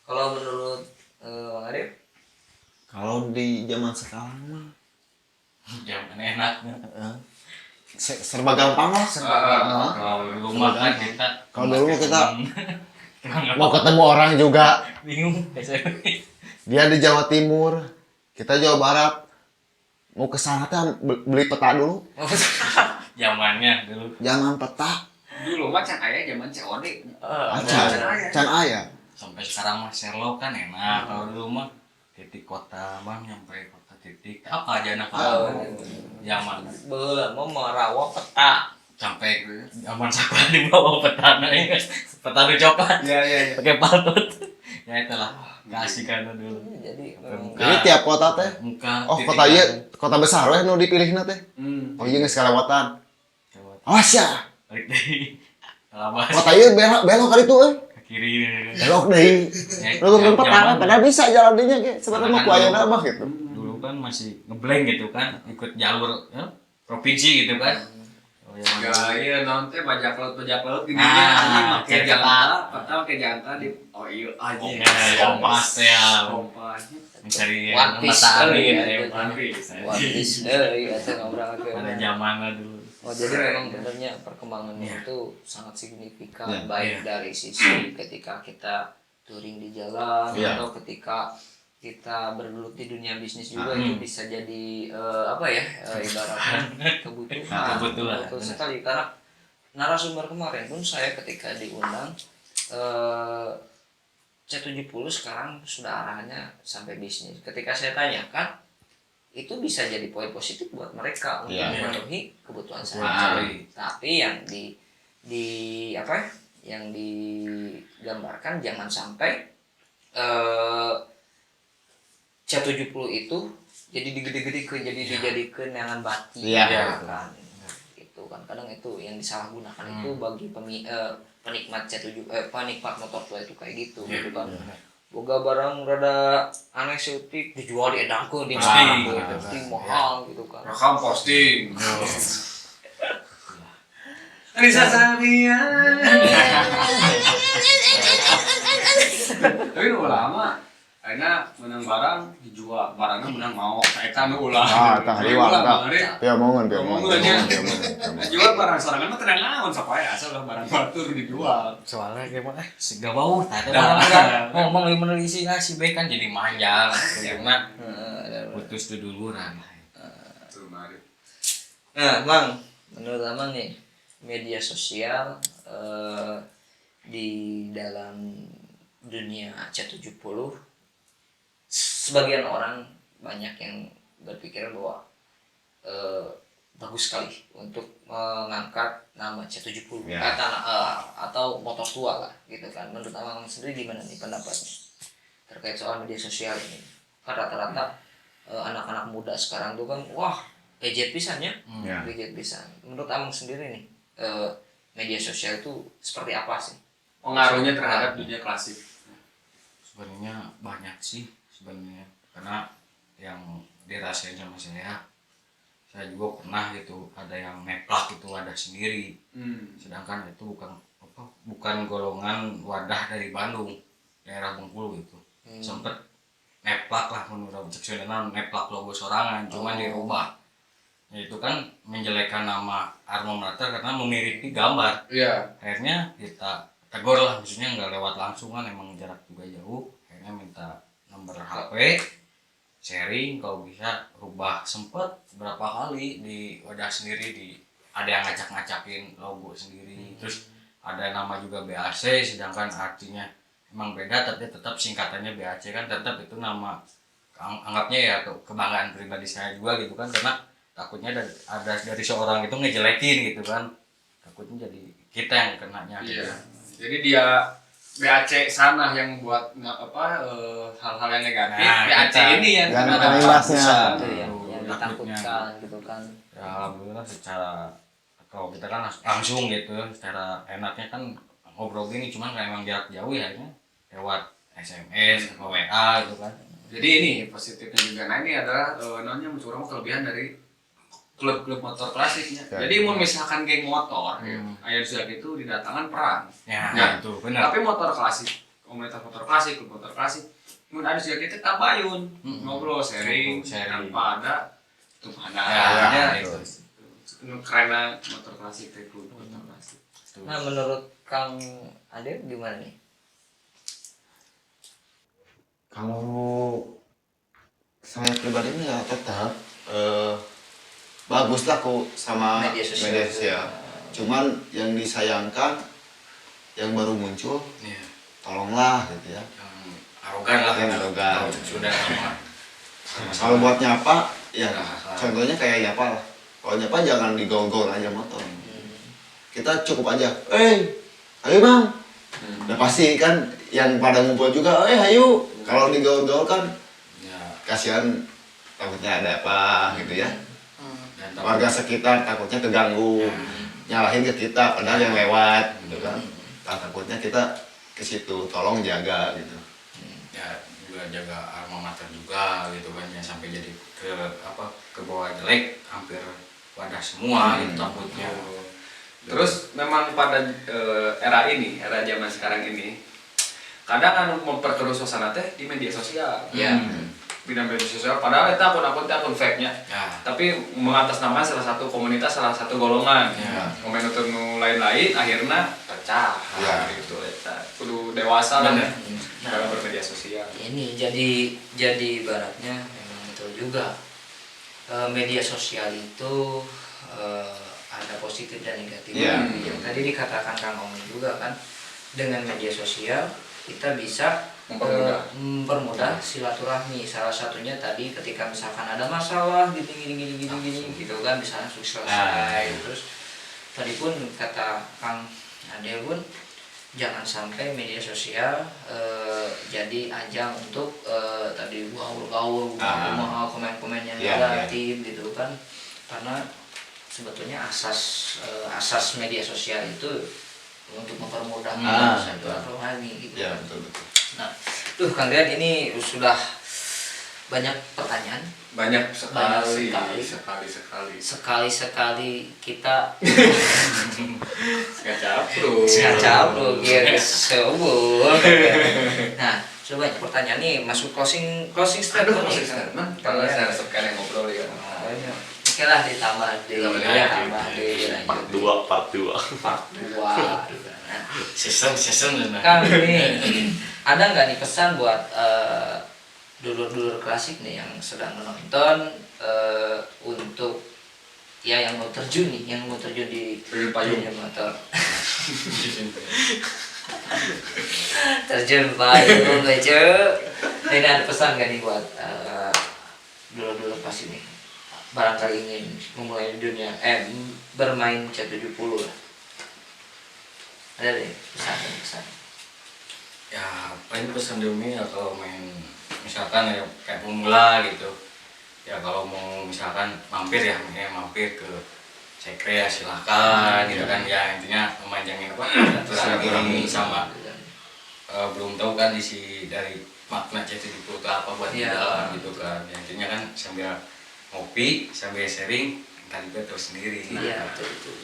Kalau menurut Bang Arif? Kalau di zaman sekarang mah Jangan enaknya. serba gampang lah. Kalau di rumah kan kita Kalau dulu kita mau ketemu orang juga, bingung. dia di Jawa Timur, kita Jawa Barat. Mau ke sana teh beli peta dulu. Zamannya dulu. Jangan peta. Dulu mah can aya zaman COD. Can aya. Sampai sekarang mah Sherlock kan enak. Kalau dulu mah titik kota bang, nyampe kota titik apa aja anak zaman Belum mau merawat peta. sampai zaman sekolah di bawah peta peta coklat pakai patut ya itulah keasikan dulu. Jadi Jadi tiap kota teh, muka oh kota ieu, kota besar we nu dipilihna teh. Oh ieu geus kalewatan. Awas ya. balik deh labas Kota ieu belok kali itu euy. ke kiri Belok deui. Lu peta padahal bisa jalan dinya ge. Sebenarnya mah ku ayeuna mah gitu. dulu kan masih ngeblank gitu kan, ikut jalur ya, provinsi gitu kan. Oh, Ya iya nanti bajak laut gini Ah, pakai kayak jangka, pertama pakai jangka di oh iya aja. kompas ya Kompas. mencari One Piece matahari ya, gitu ya. itu. One Piece. One Piece, iya saya ngobrol ke. Pada zamannya dulu. Oh jadi memang benernya perkembangannya itu sangat signifikan, Iya. baik dari sisi ketika kita touring di jalan Iya. atau ketika kita bergelut di dunia bisnis juga itu bisa jadi apa ya ibaratnya kebutuhan. Kebetulan. Betul sekali karena narasumber kemarin pun saya ketika diundang C70 sekarang sudah arahnya sampai bisnis. Ketika saya tanyakan itu bisa jadi poin positif buat mereka untuk Iya. memenuhi kebutuhan Ah. sehari-hari. Tapi yang di apa ya? Yang digambarkan jangan sampai C70 itu jadi digede-gedekeun, jadi dijadikan neangan bati Iya. kan. Itu kan kadang itu yang disalahgunakan itu bagi penikmat penikmat motor tua itu kayak gitu gitu kan. Boga barang rada aneh seutik dijual diedangkeun di Pasti. mana pasti mahal gitu kan. Rekam posting. Risa Sabian. Tapi udah lama. Karena menang barang dijual, barangnya menang mau. Eta nu ulah. Ah, tah liwat tah. Bari. Pieu mongeun. Jual barang sorangan mah tenang naon sapoe asal lah barang batur dijual. Soalnya gimana? Gak bau, tadi Dah. ngomong lagi menulis si A si B kan jadi manjang, karena putus tuh duluran. Tuh mari. Nah, Bang, menurut Abang nih media sosial di dalam dunia C70 sebagian orang banyak yang berpikiran bahwa bagus sekali untuk mengangkat nama C70 Ya. atau motor tua lah gitu kan. Menurut Abang sendiri gimana nih pendapatnya terkait soal media sosial ini? Kan rata-rata anak-anak muda sekarang tuh kan wah gadget pisan ya, Ya. gadget pisan. Menurut Abang sendiri nih media sosial itu seperti apa sih? Pengaruhnya terhadap dunia klasik. Sebenarnya banyak sih sebenarnya, karena yang dirasain sama saya juga pernah gitu ada yang neplak itu wadah sendiri, sedangkan itu bukan golongan wadah dari Bandung, daerah Bengkulu gitu. Sempet neplak lah menurut seksional, neplak logo sorangan cuman dirubah. Ya, itu kan menjelekkan nama Armo Mater karena memiliki gambar. Iya. Akhirnya kita tegur lah, maksudnya nggak lewat langsung kan, emang jarak juga jauh. Akhirnya minta nomor HP, sharing kalau bisa rubah. Sempet berapa kali di wadah sendiri ada yang ngacak-ngacakin logo sendiri, terus ada nama juga BAC sedangkan artinya emang beda tapi tetap singkatannya BAC kan, tetap itu nama anggapnya ya kebanggaan pribadi saya juga gitu kan, karena takutnya ada dari seorang itu ngejelekin gitu kan, takutnya jadi kita yang kenanya gitu. Iya. Jadi dia BAC sana yang buat hal-hal yang negatif, Nah, BAC kita- ini yang yang gimana? imbasnya. Itu yang ditakutkan gitu kan. Ya alhamdulillah secara kalau kita kan langsung gitu secara enaknya kan ngobrol gini cuman kayak emang jarak jauh ya kan lewat SMS atau WA gitu kan. Jadi ini positifnya juga. Nah ini adalah namanya mencurang kelebihan dari klub-klub motor klasiknya. Ya. Jadi mau misalkan geng motor, ayah Zak itu didatangkan perang. Ya, Ya. itu benar. Tapi motor klasik, komunitas motor klasik, klub motor klasik, mun ada Zak itu tabayun, ngobrol, sharing, Sharing. tanpa ada tumpahan. Ya, itu. Karena motor klasik, klub motor klasik. Nah, menurut Kang Ade gimana nih? Kalau saya pribadi ini ya tetap bagus lah kok sama Media sosial. media sosial. Cuman yang disayangkan yang baru muncul, Iya. tolonglah gitu ya. Yang arogan lah. Yang arogan. Sudah lama. Kalau buat nyapa, ya Nah, contohnya kayak nyapa lah. Kalau nyapa jangan digaul-gaul aja motor. Kita cukup aja, ayo bang. Udah pasti kan yang pada ngumpul juga, ayo. Kalau digaul-gaul kan Ya, kasihan takutnya ada apa gitu ya. dan Warga sekitar takutnya keganggu, nyalahin ke kita padahal yang lewat gitu kan. Takutnya kita ke situ, tolong jaga gitu. ya juga jaga alma mater juga gitu kan jangan sampai jadi ke bawah jelek hampir wadah semua gitu takutnya. Terus memang pada era ini, era zaman sekarang ini, kadang kan memperkeruh suasana teh di media sosial. Ya. Di media sosial, padahal itu akun-akun fake-nya. Ya. Tapi mengatasnamakan salah satu komunitas, salah satu golongan. Ya. Komen untuk lain-lain, akhirnya pecah. Ya. Gitu, eta. Kudu dewasa lah Bener. dalam bermedia sosial. Ini jadi ibaratnya memang betul juga. Media sosial itu ada positif dan negatifnya. Iya. Yang tadi dikatakan Kang Omi juga kan, dengan media sosial kita bisa mempermudah silaturahmi. Salah satunya tadi ketika misalkan ada masalah gini gitu kan bisa langsung selesai. Terus tadi pun kata Kang Ade pun jangan sampai media sosial jadi ajang untuk tadi gaul-gaul, komen-komen yang negatif gitu kan. Karena sebetulnya asas media sosial itu untuk mempermudah silaturahmi gitu. Ya betul. Nah, Kang Rian ini sudah banyak pertanyaan. Banyak sekali. Sekali kita Sekacapro. bro biar sebut. Nah, coba pertanyaan nih masuk closing statement. Kalau saya resepkan yang ngobrol ya. Oke lah ditambah Part 2 part 2. Nah, Season dan Kang ini ada nggak nih pesan buat dulur-dulur klasik nih yang sedang menonton untuk ya yang mau terjun di Terjun payung. dunia motor. Terjun payung aja. Ini ada pesan nggak nih buat dulur-dulur klasik nih? Barangkali ingin memulai dunia bermain C70 lah. Ada deh pesan. ya paling pesan demi ya kalau main misalkan ya kayak pemula gitu ya kalau mau misalkan mampir ke sekre ya silahkan gitu kan ya intinya memanjangin silaturahmi sama belum tahu kan isi dari makna C70 itu apa buat di dalam gitu kan ya, intinya kan sambil ngopi sambil sharing kali tahu sendiri Iya, betul.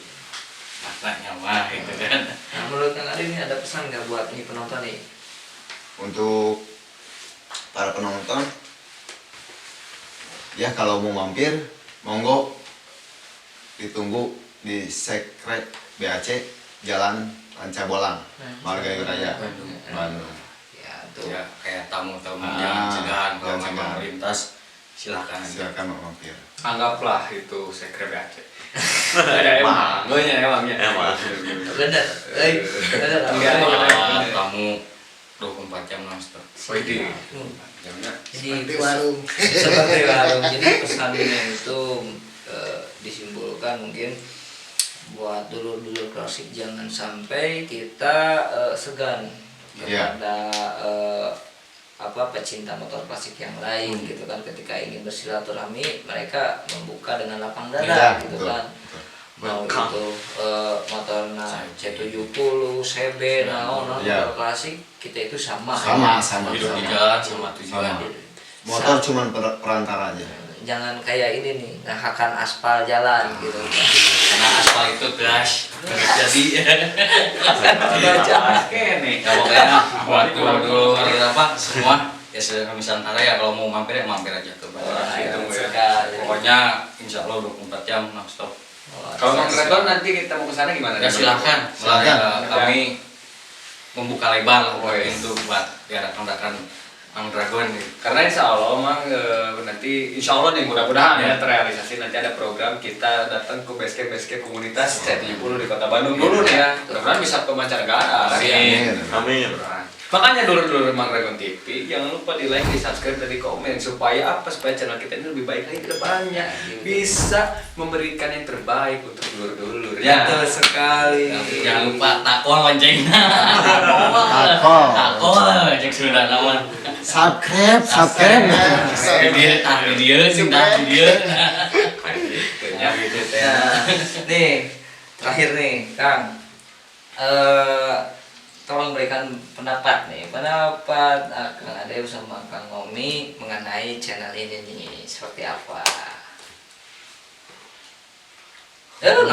maknanya mah gitu kan. Nah, menurut Kang Ade ini ada pesan nggak buat nih penonton nih? Untuk para penonton, ya kalau mau mampir, monggo ditunggu di Sekret BAC Jalan Rancabolang, Margahayu Raya, Bandung. Ya, tuh. Ya kayak tamu-tamu yang segan kalau jangan memang segan. melintas silakan aja. Silakan mampir. Anggaplah itu sekre BAC. Emangnya. Bener. Wah, tamu 24 jam nonstop. Widi. Jadi seperti warung. Jadi pesannya itu disimpulkan mungkin buat dulur-dulur klasik jangan sampai kita segan Iya. kepada pecinta motor klasik yang lain gitu kan, ketika ingin bersilaturahmi mereka membuka dengan lapang dada Iya, gitu betul. kan. Mau Welcome. itu motor C70, CB, Iya. motor klasik kita itu sama. Sama. Hidup di jalan sama tujuan. Sama. Motor cuman perantara aja. Jangan kayak ini nih, ngahakan aspal jalan gitu. Karena aspal itu gas. Jadi Baca. nih kalau kayak waduh apa semua ya sedang Nusantara ya, kalau mau mampir ya mampir aja ke Bandara. Wah, Gitu, enak ya. sekali. Pokoknya insya Allah 24 jam non stop. Kalau Mang Dragon nanti kita mau ke sana gimana? Ya silahkan, kami membuka lebar lah Oh, yes. pintu buat ya rekan-rekan Mang Dragon nih. Karena insya Allah Mang nanti insya Allah nih mudah-mudahan ya terrealisasi, nanti ada program kita datang ke base camp komunitas C70 di Kota Bandung dulu nih ya. Mudah-mudahan bisa ke mancanegara. Amin. Amin. Makanya dulur-dulur Mang Dragon TV jangan lupa di like, di subscribe, dan di komen supaya apa? Supaya channel kita ini lebih baik lagi ke depannya, bisa memberikan yang terbaik untuk dulur-dulur ya. Betul sekali. Jangan lupa takol loncengnya. Takol. Takol, cek sudah nama. Subscribe. Video, cinta video. Nah, nih terakhir nih Kang, tolong berikan pendapat Kang Ade sama Kang Omi mengenai channel ini nih, seperti apa?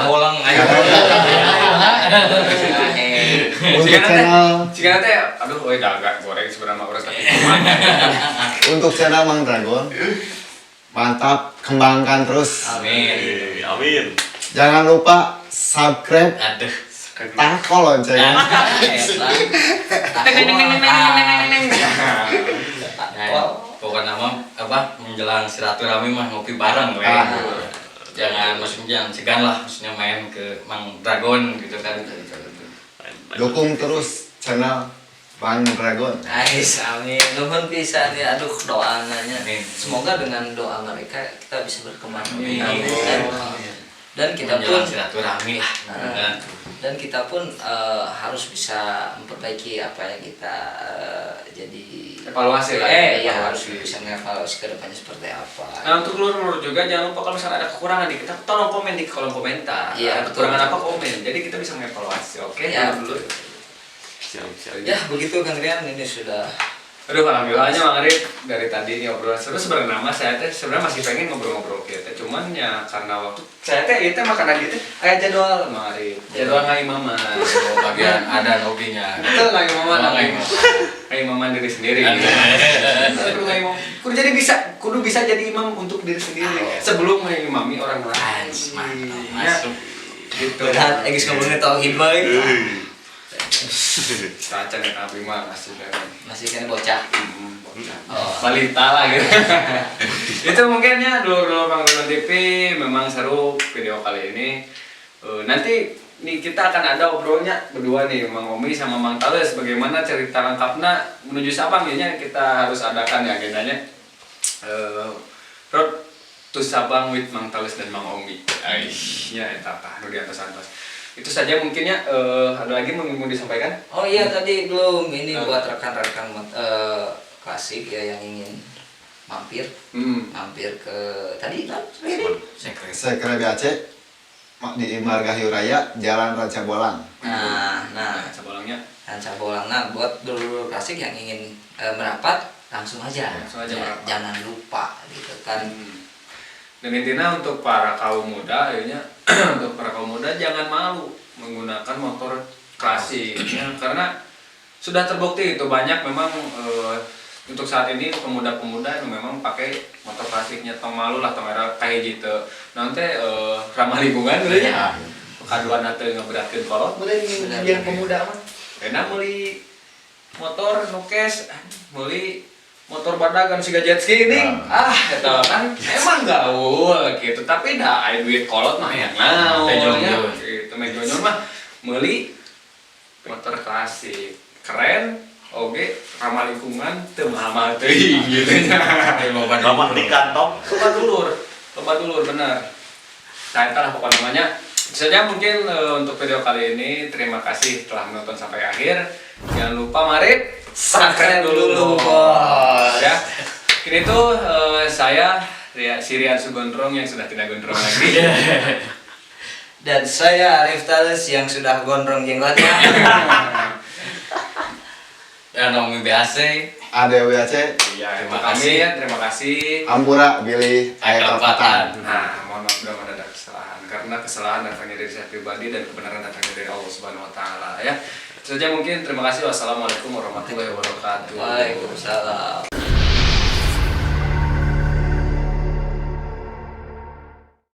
Ulang ayo. Untuk channel Jika nanti, aduh, agak goreng sebenarnya orang tapi untuk channel Mang Dragon mantap, kembangkan terus. Amin. Amin. Jangan lupa subscribe, Aduh. takol lonceng. Pokoknya mah menjelang silaturahmi mah ngopi bareng we. Jangan maksudnya jangan segan lah, maksudnya main ke Mang Dragon gitu kan. Dukung terus channel Mang Dragon. Ais, amin. Nuhun pisan ya, aduh doanya. Amin. Semoga dengan doa mereka kita bisa berkembang. Amin. Dan kita pun menjelang silaturahmi lah. dan kita pun harus bisa memperbaiki apa yang kita jadi Evaluasi lah, ya harus evaluasi. bisa mengevaluasi ke depannya seperti apa. Nah, untuk dulur-dulur juga jangan lupa kalau misalnya ada kekurangan nih, kita tolong komen di kolom komentar. Iya, Ada kekurangan apa komen. Jadi kita bisa mengevaluasi. Oke, Ya, dulur. Siap. Ya begitu Kang Rian, ini sudah Aduh, alhamdulillahnya Mang Arif dari tadi ini obrolan seru. Sebenarnya saya teh sebenarnya masih pengen ngobrol-ngobrol kita, cuman ya karena waktu saya teh itu makan lagi teh aya jadwal Mang Arif. Jadwal ngai mama. Bagian ada hobinya. Itu ngai mama Oh, ngai ngai. mama. Ngai mama diri sendiri. Kudu ngai mama. Kudu bisa jadi imam untuk diri sendiri sebelum mengimami orang lain. Masuk. Gitu. berat, Egis ngomongnya tauhid baik. Racan yang Abi mah masih Masih kan bocah. Oh. balita lah gitu. Itu mungkinnya dulu Bang Dragon TV memang seru video kali ini. Nanti nih kita akan ada obrolnya berdua nih Mang Omi sama Mang Tales, bagaimana cerita lengkapnya menuju Sabang ya kita harus adakan ya agendanya. Road to Sabang with Mang Tales dan Mang Omi. Ya etapa di atas atas. Itu saja mungkinnya. Ada lagi mau disampaikan? Oh iya tadi belum ini buat rekan-rekan klasik ya yang ingin mampir ke tadi kan Sekre BAC di Margahayu Raya, Jalan Ranca Bolang. nah Sebolangnya. Ranca Bolang. Nah buat dulur klasik yang ingin merapat langsung aja, Langsung aja merapat. jangan lupa gitu kan. Dan intinya untuk para kaum muda, akhirnya untuk para kaum muda jangan malu menggunakan motor klasik, ya, karena sudah terbukti itu banyak memang untuk saat ini pemuda-pemuda yang memang pakai motor klasiknya, tong malu lah, tong era kayak gitu. Nanti ramah lingkungan dulu ya. Kaduan nanti ngeberatkan kolot, boleh yang pemuda mah. Karena beli motor nukes, beli motor badagan si jet ski ini itu kan emang gaul gitu, tapi dah aya duit kolot mah ya naon ya gitu. Mejonyon mah meuli motor klasik keren oge ramah lingkungan teu mahal teuing gitu nya. Ramah di kantong. Loba dulur bener. Saya lah pokoknya namanya. Itu saja mungkin untuk video kali ini. Terima kasih telah menonton sampai akhir. Jangan lupa mari Subscribe dulu, bos. Ya. Kini tuh saya Sirian Sugondrong yang sudah tidak gondrong lagi. Dan saya Arif Tales yang sudah gondrong jenggotnya. Dan Romi BAC. Ada WAC, Iya, Terima kami kasih. ya, terima kasih. Ampura, Billy, Ayat Ayat Nah, mohon maaf bila ada kesalahan karena kesalahan datangnya dari saya pribadi dan kebenaran datangnya dari Allah Subhanahu wa taala ya. Itu saja mungkin terima kasih. Wassalamualaikum warahmatullahi wabarakatuh. Waalaikumsalam.